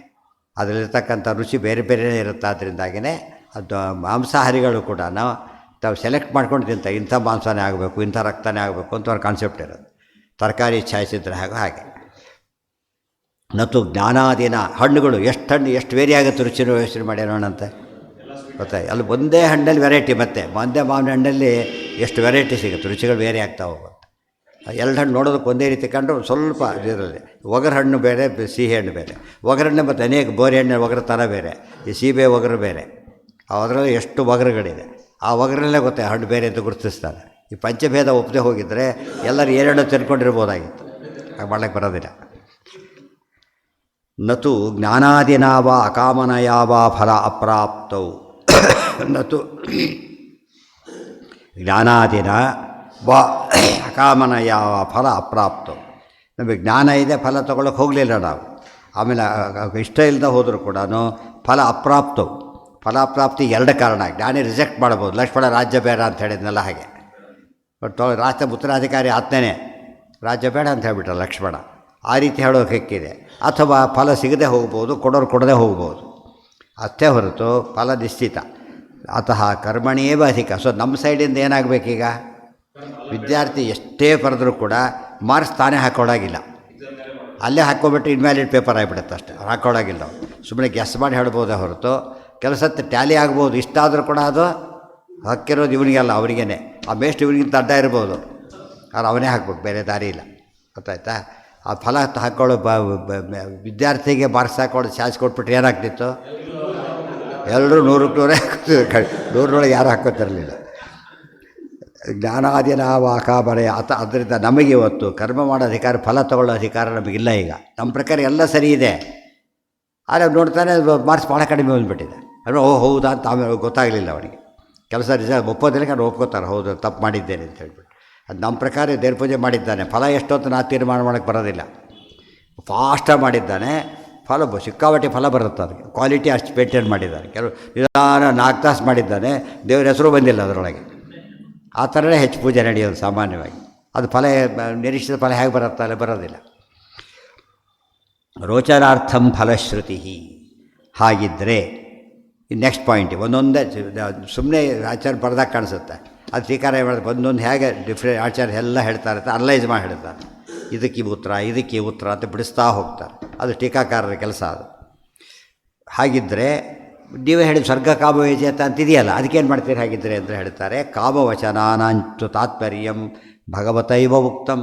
Speaker 1: ಅದರಲ್ಲಿರ್ತಕ್ಕಂಥ ರುಚಿ ಬೇರೆ ಬೇರೆಯೇ ಇರುತ್ತೆ. ಅದರಿಂದಾಗಿಯೇ ಅದು ಮಾಂಸಾಹಾರಿಗಳು ಕೂಡ ತಾವು ಸೆಲೆಕ್ಟ್ ಮಾಡ್ಕೊಂಡು ತಿಂತಾರೆ, ಇಂಥ ಮಾಂಸನೇ ಆಗಬೇಕು, ಇಂಥ ರಕ್ತನೇ ಆಗಬೇಕು ಅಂತ ಅವ್ರ ಕಾನ್ಸೆಪ್ಟ್ ಇರೋದು. ತರಕಾರಿ ಛಾಯಿಸಿದ್ರೆ ಹಾಗೆ ನತ್ತು ಜ್ಞಾನಾದಿನ ಹಣ್ಣುಗಳು ಎಷ್ಟು ಹಣ್ಣು ಎಷ್ಟು ವೇರಿ ಆಗುತ್ತೆ ರುಚಿನ ಯೋಚನೆ ಮಾಡ್ಯಾರೋಣಂತೆ, ಗೊತ್ತಾಯಿ. ಅಲ್ಲಿ ಒಂದೇ ಹಣ್ಣಲ್ಲಿ ವೆರೈಟಿ, ಮತ್ತೆ ಒಂದೇ ಮಾವಿನ ಹಣ್ಣಲ್ಲಿ ಎಷ್ಟು ವೆರೈಟಿ ಸಿಗುತ್ತೆ, ರುಚಿಗಳು ಬೇರೆ ಆಗ್ತಾ ಹೋಗುತ್ತೆ. ಎರಡು ಹಣ್ಣು ನೋಡೋದಕ್ಕೆ ಒಂದೇ ರೀತಿ ಕಂಡು ಸ್ವಲ್ಪ ಇರೋದು, ಒಗರು ಹಣ್ಣು ಬೇರೆ, ಸಿಹಿ ಹಣ್ಣು ಬೇರೆ. ಒಗರಣ್ಣೆ ಮತ್ತು ಅನೇಕ ಬೋರಿ ಹಣ್ಣು ಒಗರು ಥರ ಬೇರೆ, ಈ ಸೀಬೆ ಒಗರು ಬೇರೆ. ಅದರಲ್ಲಿ ಎಷ್ಟು ಒಗರುಗಳಿದೆ, ಆ ಒಗರಲ್ಲೇ ಗೊತ್ತೇ ಹಣ್ಣು ಬೇರೆ ಅಂತ ಗುರುತಿಸ್ತಾರೆ. ಈ ಪಂಚಭೇದ ಒಪ್ಪದೆ ಹೋಗಿದ್ದರೆ ಎಲ್ಲರೂ ಏರೆರಡು ತಿನ್ಕೊಂಡಿರ್ಬೋದಾಗಿತ್ತು, ಹಾಗೆ ಮಾಡ್ಲಿಕ್ಕೆ ಬರೋದಿಲ್ಲ. ನತು ಜ್ಞಾನಾದಿನಾವ ಅಕಾಮನಯಾವ ಫಲ ಅಪ್ರಾಪ್ತವು ನತು ಜ್ಞಾನಾದಿನ ವಾ ಅಕಾಮನಯಾವ ಫಲ ಅಪ್ರಾಪ್ತವು. ನಮಗೆ ಜ್ಞಾನ ಇದೆ, ಫಲ ತೊಗೊಳಕ್ಕೆ ಹೋಗಲಿಲ್ಲ ನಾವು. ಆಮೇಲೆ ಇಷ್ಟ ಇಲ್ಲದೆ ಹೋದರೂ ಕೂಡ ಫಲ ಅಪ್ರಾಪ್ತವು. ಫಲಾಪ್ರಾಪ್ತಿ ಎರಡು ಕಾರಣ. ಜ್ಞಾನಿ ರಿಜೆಕ್ಟ್ ಮಾಡ್ಬೋದು, ಲಕ್ಷ್ಮಣ ರಾಜ್ಯ ಬೇಡ ಅಂತ ಹೇಳಿದ್ನಲ್ಲ ಹಾಗೆ. ಬಟ್ ರಾಜ್ಯ ಉತ್ತರಾಧಿಕಾರಿ ಆತ್ಮನೇ ರಾಜ್ಯ ಬೇಡ ಅಂತ ಹೇಳ್ಬಿಟ್ಟ ಲಕ್ಷ್ಮಣ. ಆ ರೀತಿ ಹೇಳೋಕೆ ಹೆಕ್ಕಿದೆ. ಅಥವಾ ಫಲ ಸಿಗದೆ ಹೋಗ್ಬೋದು, ಕೊಡೋರು ಕೊಡದೆ ಹೋಗ್ಬೋದು, ಅಷ್ಟೇ ಹೊರತು ಫಲ ನಿಶ್ಚಿತ. ಅತಃ ಕರ್ಮಣಿಯೇವ ಅಧಿಕ. ಸೊ ನಮ್ಮ ಸೈಡಿಂದ ಏನಾಗಬೇಕೀಗ, ವಿದ್ಯಾರ್ಥಿ ಎಷ್ಟೇ ಬರೆದ್ರೂ ಕೂಡ ಮಾರ್ಕ್ಸ್ ತಾನೇ ಹಾಕೊಳ್ಳೋಗಿಲ್ಲ, ಅಲ್ಲೇ ಹಾಕ್ಕೊಬಿಟ್ಟು ಇನ್ವ್ಯಾಲಿಡ್ ಪೇಪರ್ ಆಗಿಬಿಡುತ್ತೆ ಅಷ್ಟೇ, ಹಾಕೊಳ್ಳೋಗಿಲ್ಲ. ಸುಮ್ಮನೆ ಗೆಸ್ ಮಾಡಿ ಹೇಳ್ಬೋದೇ ಹೊರತು ಕೆಲಸಕ್ಕೆ ಟ್ಯಾಲಿ ಆಗ್ಬೋದು, ಇಷ್ಟ ಆದರೂ ಕೂಡ ಅದು ಹಕ್ಕಿರೋದು ಇವನಿಗೆಲ್ಲ, ಅವರಿಗೇ. ಆ ಬೇಸ್ಟ್ ಇವನಿಗಿಂತ ಅಡ್ಡ ಇರ್ಬೋದು, ಆದ್ರೆ ಅವನೇ ಹಾಕ್ಬೇಕು, ಬೇರೆ ದಾರಿ ಇಲ್ಲ, ಗೊತ್ತಾಯ್ತಾ. ಆ ಫಲ ಹಾಕ್ಕೊಳ್ಳೋ ವಿದ್ಯಾರ್ಥಿಗೆ ಮಾರ್ಕ್ಸ್ ಹಾಕೊಳ್ಳೋ ಚಾನ್ಸ್ ಕೊಟ್ಬಿಟ್ರೆ ಏನಾಗ್ತಿತ್ತು, ಎಲ್ಲರೂ 100ಕ್ಕೆ 100 100ರೊಳಗೆ ಯಾರು ಹಾಕೋತಿರಲಿಲ್ಲ. ಜ್ಞಾನಾದಿನ ವಾಕಾಬರೆ ಅದರಿಂದ ನಮಗೆ ಇವತ್ತು ಕರ್ಮ ಮಾಡೋ ಅಧಿಕಾರ, ಫಲ ತಗೊಳ್ಳೋ ಅಧಿಕಾರ ನಮಗಿಲ್ಲ. ಈಗ ನಮ್ಮ ಪ್ರಕಾರ ಎಲ್ಲ ಸರಿ ಇದೆ, ಆದರೆ ನೋಡ್ತಾನೆ ಮಾರ್ಕ್ಸ್ ಭಾಳ ಕಡಿಮೆ ಬಂದುಬಿಟ್ಟಿದೆ. ಅಂದರೆ ಹೌದಾ ಅಂತ ಆಮೇಲೆ ಗೊತ್ತಾಗಲಿಲ್ಲ ಅವನಿಗೆ. ಕೆಲಸ ರಿಸಲ್ಟ್ ಒಪ್ಪೋದಿಲ್ಲ, ನಾನು ಒಪ್ಕೋತಾರೆ, ಹೌದು ತಪ್ಪು ಮಾಡಿದ್ದೇನೆ ಅಂತ ಹೇಳ್ಬಿಟ್ಟು. ಅದು ನಮ್ಮ ಪ್ರಕಾರ ದೇವ್ರ ಪೂಜೆ ಮಾಡಿದ್ದಾನೆ, ಫಲ ಎಷ್ಟು ಅಂತ ನಾ ತೀರ್ಮಾನ ಮಾಡೋಕ್ಕೆ ಬರೋದಿಲ್ಲ. ಫಾಸ್ಟಾಗಿ ಮಾಡಿದ್ದಾನೆ, ಫಲ ಸಿಕ್ಕಾಪಟ್ಟೆ ಫಲ ಬರುತ್ತೆ, ಅದಕ್ಕೆ ಕ್ವಾಲಿಟಿ ಅಷ್ಟು ಮೇಂಟೈನ್ ಮಾಡಿದ್ದಾನೆ. ಕೆಲವು ನಿಧಾನ 4 ತಾಸು ಮಾಡಿದ್ದಾನೆ, ದೇವ್ರ ಹೆಸರು ಬಂದಿಲ್ಲ ಅದರೊಳಗೆ. ಆ ಥರನೇ ಹೆಚ್ಚು ಪೂಜೆ ನಡೆಯೋದು ಸಾಮಾನ್ಯವಾಗಿ. ಅದು ಫಲ ನಿರೀಕ್ಷಿತ ಫಲ ಹೇಗೆ ಬರುತ್ತಲ್ಲ, ಬರೋದಿಲ್ಲ. ರೋಚನಾರ್ಥಂ ಫಲಶ್ರುತಿ. ಹಾಗಿದ್ದರೆ ನೆಕ್ಸ್ಟ್ ಪಾಯಿಂಟ್ ಒಂದೊಂದೇ ಸುಮ್ಮನೆ ಆಚಾರ್ಯ ಬರೆದಾಗ ಕಾಣಿಸುತ್ತೆ, ಅದು ಟೀಕಾರ ಮಾಡೋದು ಒಂದೊಂದು ಹೇಗೆ ಡಿಫ್ರೆಂಟ್ ಆಚಾರ್ಯ ಎಲ್ಲ ಹೇಳ್ತಾ ಇರ್ತಾರೆ, ಅನಲೈಸ್ ಮಾಡಿ ಹೇಳ್ತಾರೆ. ಇದಕ್ಕೆ ಉತ್ತರ, ಇದಕ್ಕೆ ಉತ್ತರ ಅಂತ ಬಿಡಿಸ್ತಾ ಹೋಗ್ತಾರೆ. ಅದು ಟೀಕಾಕಾರರ ಕೆಲಸ ಅದು. ಹಾಗಿದ್ದರೆ ನೀವೇ ಹೇಳಿ ಸ್ವರ್ಗ ಕಾಮವೇಜೇತ ಅಂತಿದೆಯಲ್ಲ, ಅದಕ್ಕೇನು ಮಾಡ್ತೀರಿ ಹಾಗಿದ್ದರೆ ಅಂತ ಹೇಳ್ತಾರೆ. ಕಾಮವಚನಾನಂತು ತಾತ್ಪರ್ಯಂ ಭಗವತೈವ ಉಕ್ತಂ.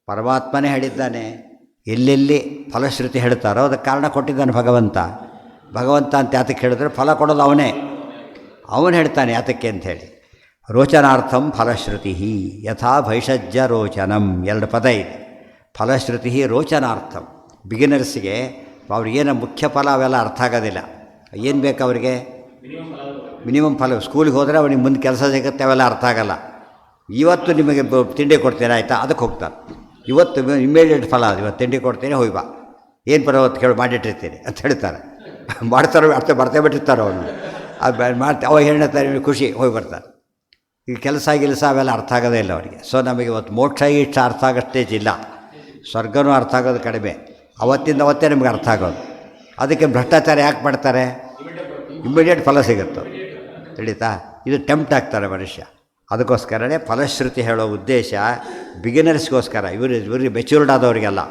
Speaker 1: ಪರಮಾತ್ಮನೇ ಹೇಳಿದ್ದಾನೆ. ಎಲ್ಲೆಲ್ಲಿ ಫಲಶ್ರುತಿ ಹೇಳ್ತಾರೋ ಅದಕ್ಕೆ ಕಾರಣ ಕೊಟ್ಟಿದ್ದಾನೆ ಭಗವಂತ. ಭಗವಂತ ಅಂತ ಯಾತಕ್ಕೆ ಹೇಳಿದ್ರೆ ಫಲ ಕೊಡೋದು ಅವನೇ, ಅವನು ಹೇಳ್ತಾನೆ ಯಾತಕ್ಕೆ ಅಂಥೇಳಿ. ರೋಚನಾರ್ಥಂ ಫಲಶ್ರುತಿ ಯಥಾ ಭೈಷಜ್ಯ ರೋಚನಂ, 2 ಪದ ಇದೆ. ಫಲಶ್ರುತಿ ರೋಚನಾರ್ಥಂ. ಬಿಗಿನರ್ಸ್ಗೆ ಅವ್ರಿಗೇನು ಮುಖ್ಯ ಫಲ ಅವೆಲ್ಲ ಅರ್ಥ ಆಗೋದಿಲ್ಲ. ಏನು ಬೇಕು ಅವರಿಗೆ, ಮಿನಿಮಮ್ ಫಲ. ಸ್ಕೂಲಿಗೆ ಹೋದರೆ ಅವನಿಗೆ ಮುಂದೆ ಕೆಲಸ ಸಿಗುತ್ತೆ, ಅವೆಲ್ಲ ಅರ್ಥ ಆಗೋಲ್ಲ. ಇವತ್ತು ನಿಮಗೆ ತಿಂಡಿ ಕೊಡ್ತೇನೆ ಆಯಿತಾ, ಅದಕ್ಕೆ ಹೋಗ್ತಾರೆ. ಇವತ್ತು ಇಮ್ಮಿಡಿಯೇಟ್ ಫಲ, ಅದು ಇವತ್ತು ತಿಂಡಿ ಕೊಡ್ತೇನೆ ಹೋಗಿ ಬಾ, ಏನು ಬರೋವತ್ತು ಕೇಳಿ ಮಾಡಿಟ್ಟಿರ್ತೀನಿ ಅಂತ ಹೇಳ್ತಾರೆ. ಮಾಡ್ತಾರೋ ಅರ್ಥ ಬರ್ತೇ ಬಿಟ್ಟಿರ್ತಾರೆ ಅವನು, ಅದು ಮಾಡ್ತಾ ಅವಾಗ ಹೇಳ್ತಾರೆ ಖುಷಿ ಹೋಗಿ ಬರ್ತಾರೆ. ಈ ಕೆಲಸ ಅವೆಲ್ಲ ಅರ್ಥ ಆಗೋದೇ ಇಲ್ಲ ಅವರಿಗೆ. ಸೊ ನಮಗೆ ಇವತ್ತು ಮೋಕ್ಷ ಇಷ್ಟ ಅರ್ಥ ಆಗೋ ಸ್ಟೇಜ್ ಇಲ್ಲ, ಸ್ವರ್ಗನೂ ಅರ್ಥ ಆಗೋದು ಕಡಿಮೆ. ಅವತ್ತಿಂದ ಅವತ್ತೇ ನಿಮಗೆ ಅರ್ಥ ಆಗೋದು. ಅದಕ್ಕೆ ಭ್ರಷ್ಟಾಚಾರ ಯಾಕೆ ಮಾಡ್ತಾರೆ, ಇಮ್ಮಿಡಿಯೇಟ್ ಫಲ ಸಿಗುತ್ತೆ, ತಿಳಿತಾ. ಇದು ಟೆಂಪ್ಟ್ ಆಗ್ತಾರೆ ಮನುಷ್ಯ. ಅದಕ್ಕೋಸ್ಕರನೇ ಫಲಶ್ರುತಿ ಹೇಳೋ ಉದ್ದೇಶ ಬಿಗಿನರ್ಸ್ಗೋಸ್ಕರ, ಇವ್ರಿಗೆ ಮೆಚ್ಯೂರ್ಡ್ ಆದವರಿಗೆಲ್ಲ.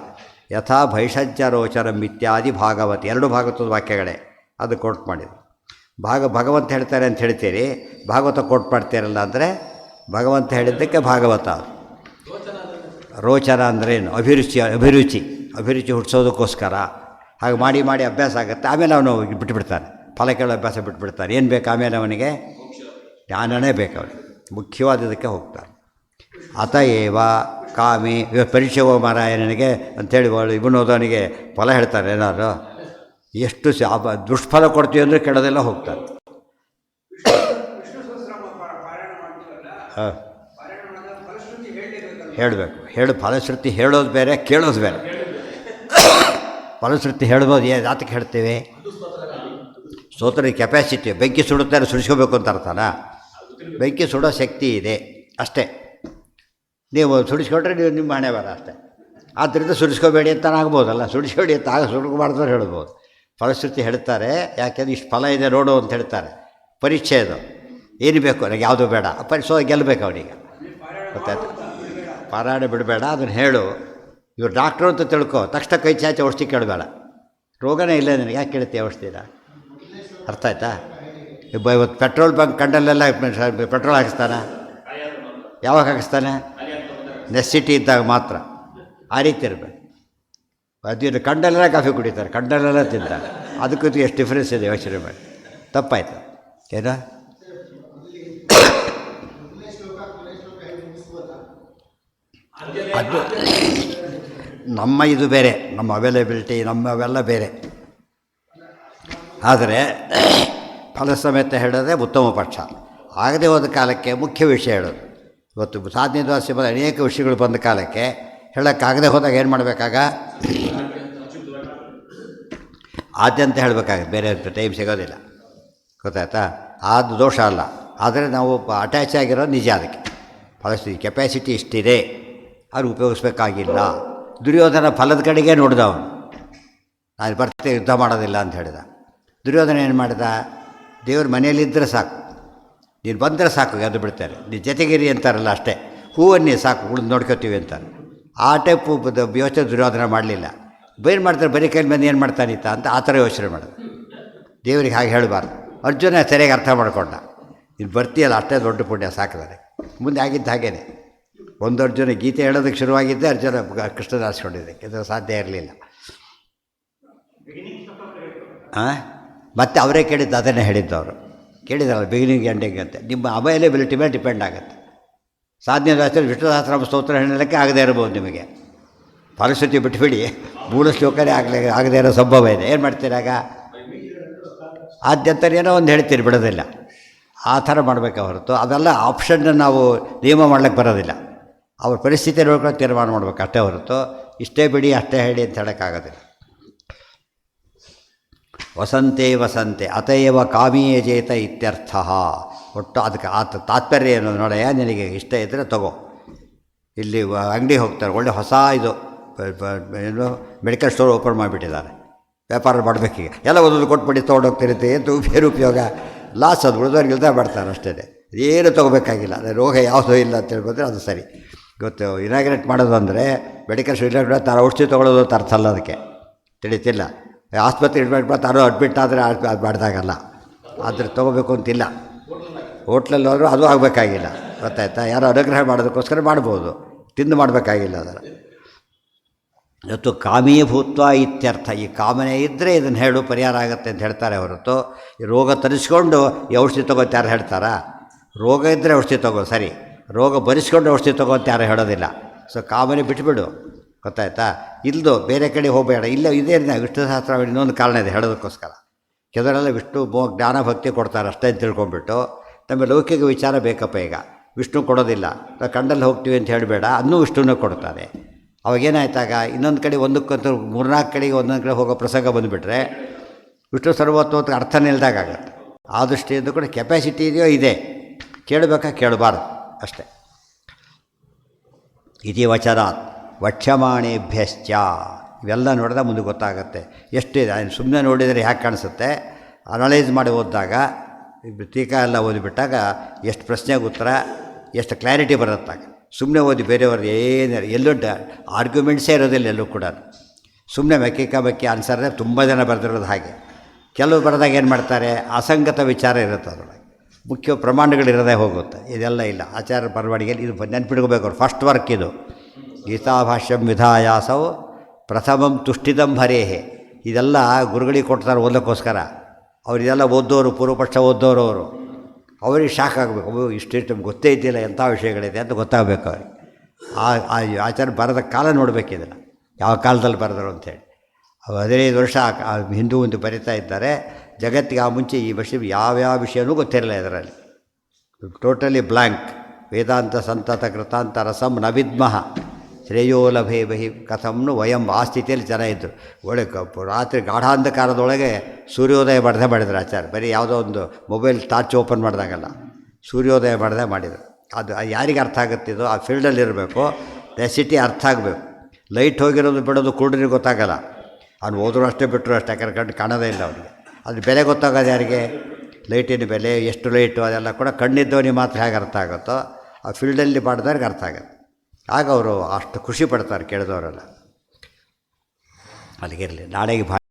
Speaker 1: ಯಥಾ ಭೈಷಜ್ಯ ರೋಚನಂ ಇತ್ಯಾದಿ ಭಾಗವತ್, 2 ಭಾಗವತದ ವಾಕ್ಯಗಳೇ ಅದು ಕೋಟ್ ಮಾಡಿದ್ರು. ಭಗವಂತ ಹೇಳ್ತಾರೆ ಅಂತ ಹೇಳ್ತೀರಿ, ಭಾಗವತ ಕೋಟ್ ಮಾಡ್ತೀರಲ್ಲ ಅಂದರೆ ಭಗವಂತ ಹೇಳಿದ್ದಕ್ಕೆ ಭಾಗವತ. ರೋಚನ ಅಂದ್ರೇನು, ಅಭಿರುಚಿ ಹುಟ್ಟಿಸೋದಕ್ಕೋಸ್ಕರ ಹಾಗೆ ಮಾಡಿ ಮಾಡಿ ಅಭ್ಯಾಸ ಆಗುತ್ತೆ. ಆಮೇಲೆ ಅವನು ಬಿಟ್ಟುಬಿಡ್ತಾನೆ, ಫಲ ಕೇಳೋ ಅಭ್ಯಾಸ ಬಿಟ್ಬಿಡ್ತಾನೆ. ಏನು ಬೇಕು ಆಮೇಲೆ ಅವನಿಗೆ, ಜ್ಞಾನನೇ ಬೇಕು ಅವನಿಗೆ, ಮುಖ್ಯವಾದದಕ್ಕೆ ಹೋಗ್ತಾನೆ. ಅತಏವ ಕಾಮಿ ಪರೀಕ್ಷೆ ಹೋ ಮಾರಾಯ ನನಗೆ ಅಂಥೇಳಿ ಇವನು ಹೋದವನಿಗೆ ಫಲ ಹೇಳ್ತಾರೆ. ಏನಾದ್ರು ಎಷ್ಟು ದುಷ್ಫಲ ಕೊಡ್ತೀವಿ ಅಂದರೆ ಕೆಳದೆಲ್ಲ ಹೋಗ್ತಾರೆ. ಹೇಳಬೇಕು ಫಲಶ್ರುತಿ ಹೇಳೋದು ಬೇರೆ, ಕೇಳೋದು ಬೇರೆ. ಫಲಶ್ರುತಿ ಹೇಳ್ಬೋದು, ಯಾತಕ್ಕೆ ಹೇಳ್ತೀವಿ? ಸ್ತೋತ್ರ ಕೆಪಾಸಿಟಿ. ಬೆಂಕಿ ಸುಡುತ್ತಾರೆ, ಸುಡಿಸ್ಕೋಬೇಕು ಅಂತ ಅರ್ಥನಾ? ಬೆಂಕಿ ಸುಡೋ ಶಕ್ತಿ ಇದೆ ಅಷ್ಟೇ. ನೀವು ಸುಡಿಸ್ಕೊಂಡ್ರೆ ನೀವು ನಿಮ್ಮ ಹಣೆ ಬರ ಅಷ್ಟೇ. ಆದ್ದರಿಂದ ಸುಡಿಸ್ಕೋಬೇಡಿ ಅಂತ ಆಗ್ಬೋದಲ್ಲ, ಸುಡಿಸ್ಬೇಡಿ ಅಂತ ಸುಡ್ಕೋಬಾರ್ದು ಹೇಳ್ಬೋದು. ಫಲಶ್ರುತಿ ಹೇಳ್ತಾರೆ, ಯಾಕೆಂದ್ರೆ ಇಷ್ಟು ಫಲ ಇದೆ ನೋಡು ಅಂತ ಹೇಳ್ತಾರೆ. ಪರೀಕ್ಷೆ ಅದು, ಏನು ಬೇಕು ನನಗೆ, ಯಾವುದೂ ಬೇಡ, ಗೆಲ್ಲಬೇಕು ಅವನಿಗೆ. ಗೊತ್ತಾಯ್ತು? ಪಾರಾಯಣ ಬಿಡಬೇಡ, ಅದನ್ನು ಹೇಳು. ಇವ್ರು ಡಾಕ್ಟ್ರು ಅಂತ ತಿಳ್ಕೊ, ತಕ್ಷಣ ಕೈ ಚಾಚಿ ಔಷಧಿ ಕೇಳಬೇಡ. ರೋಗನೇ ಇಲ್ಲ ನಿನಗೆ, ಯಾಕೆ ಕೇಳ್ತೀಯ ಔಷಧಿನ? ಅರ್ಥ ಆಯ್ತಾ? ಇವತ್ತು ಪೆಟ್ರೋಲ್ ಬಂಕ್ ಕಂಡಲ್ಲೆಲ್ಲ ಪೆಟ್ರೋಲ್ ಹಾಕಿಸ್ತಾನೆ. ಯಾವಾಗ ಹಾಕಿಸ್ತಾನೆ? ನೆಸಿಟಿ ಇದ್ದಾಗ ಮಾತ್ರ. ಆ ರೀತಿ ಇರಬೇಕು. ಅದು ಕಂಡಲ್ಲೆಲ್ಲ ಕಾಫಿ ಕುಡಿತಾರೆ, ಕಂಡಲ್ಲೆಲ್ಲ ತಿಂತಾರೆ. ಅದಕ್ಕೂ ಎಷ್ಟು ಡಿಫ್ರೆನ್ಸ್ ಇದೆ ಯೋಚನೆ ಮಾಡಿ. ತಪ್ಪಾಯ್ತು ಏನೋ. ಅದು ನಮ್ಮ ಇದು ಬೇರೆ, ನಮ್ಮ ಅವೈಲೇಬಿಲಿಟಿ ನಮ್ಮವೆಲ್ಲ ಬೇರೆ. ಆದರೆ ಫಲ ಸಮೇತ ಹೇಳೋದೇ ಉತ್ತಮ ಪಕ್ಷ. ಆಗದೆ ಹೋದ ಕಾಲಕ್ಕೆ ಮುಖ್ಯ ವಿಷಯ ಹೇಳೋದು. ಇವತ್ತು ಸಾಧನೆ ದ್ವಾಸಿ ಬಂದ ಅನೇಕ ವಿಷಯಗಳು ಬಂದ ಕಾಲಕ್ಕೆ ಹೇಳೋಕ್ಕಾಗದೆ ಹೋದಾಗ ಏನು ಮಾಡಬೇಕಾಗ? ಆದ್ಯಂತ ಹೇಳಬೇಕಾಗುತ್ತೆ, ಬೇರೆ ಟೈಮ್ ಸಿಗೋದಿಲ್ಲ. ಗೊತ್ತಾಯ್ತಾ? ಅದು ದೋಷ ಅಲ್ಲ, ಆದರೆ ನಾವು ಅಟ್ಯಾಚ್ ಆಗಿರೋದು ನಿಜ. ಅದಕ್ಕೆ ಫಲಶ್ರುತಿ ಕೆಪಾಸಿಟಿ ಇಷ್ಟಿದೆ, ಅದು ಉಪಯೋಗಿಸ್ಬೇಕಾಗಿಲ್ಲ. ದುರ್ಯೋಧನ ಫಲದ ಕಡೆಗೆ ನೋಡಿದ ಅವನು. ನಾನು ಬರ್ತೆ ಯುದ್ಧ ಮಾಡೋದಿಲ್ಲ ಅಂತ ಹೇಳಿದ. ದುರ್ಯೋಧನ ಏನು ಮಾಡಿದ? ದೇವ್ರ ಮನೆಯಲ್ಲಿದ್ದರೆ ಸಾಕು, ನೀನು ಬಂದರೆ ಸಾಕು, ಗೆದ್ದು ಬಿಡ್ತಾರೆ. ನೀನು ಜೊತೆಗಿರಿ ಅಂತಾರಲ್ಲ ಅಷ್ಟೇ, ಹೂವನ್ನೇ ಸಾಕು, ಉಳಿದು ನೋಡ್ಕೋತೀವಿ ಅಂತಾರೆ. ಆ ಟೈಪು ಯೋಚನೆ ದುರ್ಯೋಧನ ಮಾಡಲಿಲ್ಲ. ಬೇರೆ ಮಾಡ್ತಾರೆ, ಬರೀ ಕೈಲಿ ಬಂದು ಏನು ಮಾಡ್ತಾನಿತ್ತ ಅಂತ ಆ ಥರ ಯೋಚನೆ ಮಾಡೋದು. ದೇವ್ರಿಗೆ ಹಾಗೆ ಹೇಳಬಾರ್ದು. ಅರ್ಜುನ ಸರಿಯಾಗಿ ಅರ್ಥ ಮಾಡ್ಕೊಂಡ, ನೀನು ಬರ್ತೀಯಲ್ಲ ಅಷ್ಟೇ ದೊಡ್ಡ ಪುಣ್ಯ ಸಾಕಿದ್ದಾರೆ. ಮುಂದೆ ಆಗಿದ್ದು ಹಾಗೇನೆ. ಒಂದು ಅರ್ಜುನ ಗೀತೆ ಹೇಳೋದಕ್ಕೆ ಶುರುವಾಗಿದ್ದೆ, ಅರ್ಜುನ ಕೃಷ್ಣನ ಆರಿಸ್ಕೊಂಡಿದ್ದಕ್ಕೆ. ಇದು ಸಾಧ್ಯ ಇರಲಿಲ್ಲ. ಮತ್ತೆ ಅವರೇ ಕೇಳಿದ್ದು, ಅದನ್ನೇ ಹೇಳಿದ್ದು ಅವರು. ಕೇಳಿದ್ರಲ್ಲ ಬಿಗಿನಿಂಗ್ ಎಂಡಿಂಗ್ ಅಂತ. ನಿಮ್ಮ ಅವೈಲೇಬಿಲಿಟಿ ಮೇಲೆ ಡಿಪೆಂಡ್ ಆಗುತ್ತೆ. ಸಾಧನೆ ದಾಸರಲ್ಲಿ ವಿಷ್ಣು ಸಹಸ್ರನಾಮ ಸ್ತೋತ್ರ ಹೇಳಲಿಕ್ಕೆ ಆಗದೇ ಇರ್ಬೋದು ನಿಮಗೆ. ಫಲಶ್ರುತಿ ಬಿಟ್ಬಿಡಿ, ಮೂಲ ಶ್ಲೋಕನೇ ಆಗದೇ ಇರೋ ಸಂಭವ ಇದೆ. ಏನು ಮಾಡ್ತೀರಾಗ? ಆದ್ಯಂತರ ಏನೋ ಒಂದು ಹೇಳ್ತೀರಿ, ಬಿಡೋದಿಲ್ಲ. ಆ ಥರ ಮಾಡಬೇಕೆ ಹೊರತು ಅದೆಲ್ಲ ಆಪ್ಷನ್ನ ನಾವು ನಿಯಮ ಮಾಡ್ಲಿಕ್ಕೆ ಬರೋದಿಲ್ಲ. ಅವ್ರ ಪರಿಸ್ಥಿತಿ ನೋಡ್ಕೊಂಡು ತೀರ್ಮಾನ ಮಾಡ್ಬೇಕು ಅಷ್ಟೇ ಹೊರತು ಇಷ್ಟೇ ಬಿಡಿ ಅಷ್ಟೇ ಹೇಳಿ ಅಂತ ಹೇಳೋಕ್ಕಾಗೋದಿಲ್ಲ. ವಸಂತೆ ಅತಯವ ಕಾಮೀಯ ಜೇತ ಇತ್ಯರ್ಥ. ಒಟ್ಟು ಅದಕ್ಕೆ ತಾತ್ಪರ್ಯ ಏನು ನೋಡಯ್ಯ, ನಿನಗೆ ಇಷ್ಟ ಇದ್ದರೆ ತಗೋ. ಇಲ್ಲಿ ಅಂಗಡಿ ಹೋಗ್ತಾರೆ, ಒಳ್ಳೆ ಹೊಸ ಇದು ಏನು ಮೆಡಿಕಲ್ ಸ್ಟೋರ್ ಓಪನ್ ಮಾಡಿಬಿಟ್ಟಿದ್ದಾರೆ, ವ್ಯಾಪಾರ ಮಾಡಬೇಕೀಗ. ಎಲ್ಲ ಒಂದೊಂದು ಕೊಟ್ಬಿಟ್ಟು ತೊಗೊಂಡೋಗ್ತಿರುತ್ತೆ, ಏನು ಬೇರೆ ಉಪಯೋಗ? ಲಾಸ್. ಅದು ಉಳಿದವ್ರಿಗೆ ಇಲ್ದ ಮಾಡ್ತಾರೆ ಅಷ್ಟೇ, ಏನು ತೊಗೋಬೇಕಾಗಿಲ್ಲ. ಅದೇ ರೋಗ ಯಾವುದೂ ಇಲ್ಲ ಅಂತ ಹೇಳ್ಬೋದ್ರೆ ಅದು ಸರಿ. ಇವತ್ತು ಇನಾಗ್ರೇಟ್ ಮಾಡೋದು ಅಂದರೆ ಮೆಡಿಕಲ್ ಸ್ಟೋರ್ ತಾನು ಔಷಧಿ ತೊಗೊಳ್ಳೋದು ಅಂತ ಅರ್ಥ ಅಲ್ಲ, ಅದಕ್ಕೆ ತಿಳಿತಿಲ್ಲ. ಆಸ್ಪತ್ರೆ ಇಡ್ಬೇಕು, ತಾನು ಅಡ್ಮಿಟ್ ಆದರೆ ಅದು ಮಾಡಿದಾಗಲ್ಲ, ಆದರೆ ತೊಗೋಬೇಕು ಅಂತಿಲ್ಲ. ಹೋಟ್ಲಲ್ಲಿ ಹೋದರೂ ಅದು ಆಗಬೇಕಾಗಿಲ್ಲ. ಗೊತ್ತಾಯ್ತಾ? ಯಾರೋ ಅನುಗ್ರಹ ಮಾಡೋದಕ್ಕೋಸ್ಕರ ಮಾಡ್ಬೋದು, ತಿಂದು ಮಾಡಬೇಕಾಗಿಲ್ಲ. ಅದರ ಇವತ್ತು ಕಾಮೀಭೂತ್ವ ಇತ್ಯರ್ಥ. ಈ ಕಾಮನೆ ಇದ್ದರೆ ಇದನ್ನು ಹೇಳು ಪರಿಹಾರ ಆಗುತ್ತೆ ಅಂತ ಹೇಳ್ತಾರೆ ಹೊರತು ಈ ರೋಗ ತರಿಸ್ಕೊಂಡು ಈ ಔಷಧಿ ತೊಗೋತ ಯಾರು ಹೇಳ್ತಾರಾ? ರೋಗ ಇದ್ದರೆ ಔಷಧಿ ತೊಗೋ ಸರಿ, ರೋಗ ಬರಿಸ್ಕೊಂಡು ಔಷಧಿ ತೊಗೋ ಅಂತ ಯಾರು ಹೇಳೋದಿಲ್ಲ. ಸೊ ಕಾಮನೆ ಬಿಟ್ಬಿಡು. ಗೊತ್ತಾಯ್ತಾ? ಇಲ್ಲದು ಬೇರೆ ಕಡೆ ಹೋಗಬೇಡ. ಇಲ್ಲ ಇದೇ ವಿಷ್ಣು ಸಹಸ್ರ ಇನ್ನೊಂದು ಕಾರಣ ಇದೆ ಹೇಳೋದಕ್ಕೋಸ್ಕರ. ಕೆಲವರೆಲ್ಲ ವಿಷ್ಣು ಜ್ಞಾನ ಭಕ್ತಿ ಕೊಡ್ತಾರೆ ಅಷ್ಟೇ ಅಂತ ತಿಳ್ಕೊಂಡ್ಬಿಟ್ಟು ನಮಗೆ ಲೌಕಿಕ ವಿಚಾರ ಬೇಕಪ್ಪ. ಈಗ ವಿಷ್ಣು ಕೊಡೋದಿಲ್ಲ, ನಾವು ಕಂಡಲ್ಲಿ ಹೋಗ್ತೀವಿ ಅಂತ ಹೇಳಬೇಡ, ಅನ್ನೂ ವಿಷ್ಣುನೇ ಕೊಡ್ತಾರೆ. ಅವಾಗೇನಾಯ್ತಾಗ ಇನ್ನೊಂದು ಕಡೆ ಒಂದಕ್ಕಂತೂ 3-4 ಕಡೆಗೆ ಒಂದೊಂದು ಕಡೆ ಹೋಗೋ ಪ್ರಸಂಗ ಬಂದುಬಿಟ್ರೆ ವಿಷ್ಣು ಸರ್ವತ್ವಕ್ಕೆ ಅರ್ಥನೇ ಇಲ್ದಾಗತ್ತೆ. ಆ ದೃಷ್ಟಿಯಿಂದ ಕೂಡ ಕೆಪಾಸಿಟಿ ಇದೆಯೋ ಇದೆ, ಕೇಳಬೇಕಾ ಕೇಳಬಾರ್ದು ಅಷ್ಟೇ. ಇತಿ ವಚನಾತ್ ವಕ್ಷ್ಯಮಾಣೇಭ್ಯಶ್ಚ. ಇವೆಲ್ಲ ನೋಡಿದಾಗ ಮುಂದೆ ಗೊತ್ತಾಗುತ್ತೆ ಎಷ್ಟಿದೆ. ಸುಮ್ಮನೆ ನೋಡಿದರೆ ಹ್ಯಾಕೆ ಕಾಣಿಸುತ್ತೆ, ಅನಲೈಸ್ ಮಾಡಿ ಓದಿದಾಗ ಟೀಕಾ ಎಲ್ಲ ಓದಿಬಿಟ್ಟಾಗ ಎಷ್ಟು ಪ್ರಶ್ನೆಗೆ ಉತ್ತರ, ಎಷ್ಟು ಕ್ಲಾರಿಟಿ ಬರುತ್ತಾಗ. ಸುಮ್ಮನೆ ಓದಿ ಬೇರೆಯವ್ರದ್ದು ಏನು ಎಲ್ಲೂ ಆರ್ಗ್ಯುಮೆಂಟ್ಸೇ ಇರೋದಿಲ್ಲ ಎಲ್ಲೂ ಕೂಡ. ಸುಮ್ಮನೆ ಮೆಕ್ಕಿ ಆನ್ಸರ್ನೇ ತುಂಬ ಜನ ಬರೆದಿರೋದು ಹಾಗೆ. ಕೆಲವು ಬರೆದಾಗ ಏನು ಮಾಡ್ತಾರೆ, ಅಸಂಗತ ವಿಚಾರ ಇರುತ್ತೆ ಅದರೊಳಗೆ, ಮುಖ್ಯ ಪ್ರಮಾಣಗಳಿರೋದೇ ಹೋಗುತ್ತೆ. ಇದೆಲ್ಲ ಇಲ್ಲ. ಆಚಾರ ಬರವಣಿಗೆಯಲ್ಲಿ ಇದು ನೆನ್ಪಿಡ್ಕೋಬೇಕು ಅವ್ರು. ಫಸ್ಟ್ ವರ್ಕ್ ಇದು. ಗೀತಾಭಾಷ್ಯಂ ವಿಧಾಯಾಸವು ಪ್ರಥಮಂ ತುಷ್ಟಿದಂ ಹರೇಹೆ. ಇದೆಲ್ಲ ಗುರುಗಳಿಗೆ ಕೊಡ್ತಾರೆ ಓದೋಕ್ಕೋಸ್ಕರ. ಅವ್ರು ಇದೆಲ್ಲ ಓದೋರು, ಪೂರ್ವಪಕ್ಷ ಓದೋರು ಅವರು. ಅವ್ರಿಗೆ ಶಾಕ್ ಆಗಬೇಕು, ಇಷ್ಟಿಷ್ಟು ಗೊತ್ತೇ ಇದ್ದಿಲ್ಲ ಎಂಥ ವಿಷಯಗಳಿದೆ ಅಂತ ಗೊತ್ತಾಗಬೇಕು ಅವ್ರಿಗೆ. ಆ ಆಚಾರ ಬರೆದ ಕಾಲ ನೋಡಬೇಕಿಲ್ಲ, ಯಾವ ಕಾಲದಲ್ಲಿ ಬರೆದರು ಅಂಥೇಳಿ. 15 ವರ್ಷ ಹಿಂದೂ ಒಂದು ಬರೀತಾ ಇದ್ದಾರೆ. ಜಗತ್ತಿಗೆ ಆ ಮುಂಚೆ ಈ ವಿಷಯ ಯಾವ್ಯಾವ ವಿಷಯನೂ ಗೊತ್ತಿರಲಿಲ್ಲ ಇದರಲ್ಲಿ. Totally blank. ವೇದಾಂತ ಸಂತತ ಕೃತಾಂತ ರಸಂ ನ ವಿದ್ಮಃ ಶ್ರೇಯೋ ಲಭೆ ಬಹಿ ಕಥಂನು ವಯಂ. ಆ ಸ್ಥಿತಿಯಲ್ಲಿ ಜನ ಇದ್ದರು. ಒಳ್ಳೆ ರಾತ್ರಿ ಗಾಢಾಂಧಕಾರದೊಳಗೆ ಸೂರ್ಯೋದಯ ಮಾಡಿದ್ರು ಆಚಾರ್ಯ. ಬರೀ ಯಾವುದೋ ಒಂದು ಮೊಬೈಲ್ ಟಾರ್ಚ್ ಓಪನ್ ಮಾಡಿದಾಗಲ್ಲ, ಸೂರ್ಯೋದಯ ಮಾಡಿದರು. ಅದು ಯಾರಿಗೆ ಅರ್ಥ ಆಗುತ್ತಿದೋ ಆ ಫೀಲ್ಡಲ್ಲಿರಬೇಕು. ಸಿಟಿ ಅರ್ಥ ಆಗಬೇಕು. ಲೈಟ್ ಹೋಗಿರೋದು ಬಿಡೋದು ಕುರುಡರಿಗೆ ಗೊತ್ತಾಗಲ್ಲ. ಅವ್ನು ಹೋದ್ರು ಅಷ್ಟೇ ಬಿಟ್ಟರು ಅಷ್ಟೇ, ಯಾಕಂದ್ರೆ ಕಣ್ಣು ಕಾಣೋದೇ ಇಲ್ಲ ಅವನಿಗೆ. ಅದ್ರ ಬೆಲೆ ಗೊತ್ತಾಗೋದು ಯಾರಿಗೆ? ಲೈಟಿನ ಬೆಲೆ, ಎಷ್ಟು ಲೈಟು, ಅದೆಲ್ಲ ಕೂಡ ಕಣ್ಣಿದ್ದವನಿಗೆ ಮಾತ್ರ ಹೇಗೆ ಅರ್ಥ ಆಗುತ್ತೋ ಆ ಫೀಲ್ಡಲ್ಲಿ ಮಾಡಿದವ್ರಿಗೆ ಅರ್ಥ ಆಗುತ್ತೆ. ಆಗ ಅವರು ಅಷ್ಟು ಖುಷಿ ಪಡ್ತಾರೆ ಕೇಳಿದವರೆಲ್ಲ. ಅಲ್ಲಿಗಿರಲಿ ನಾಳೆಗೆ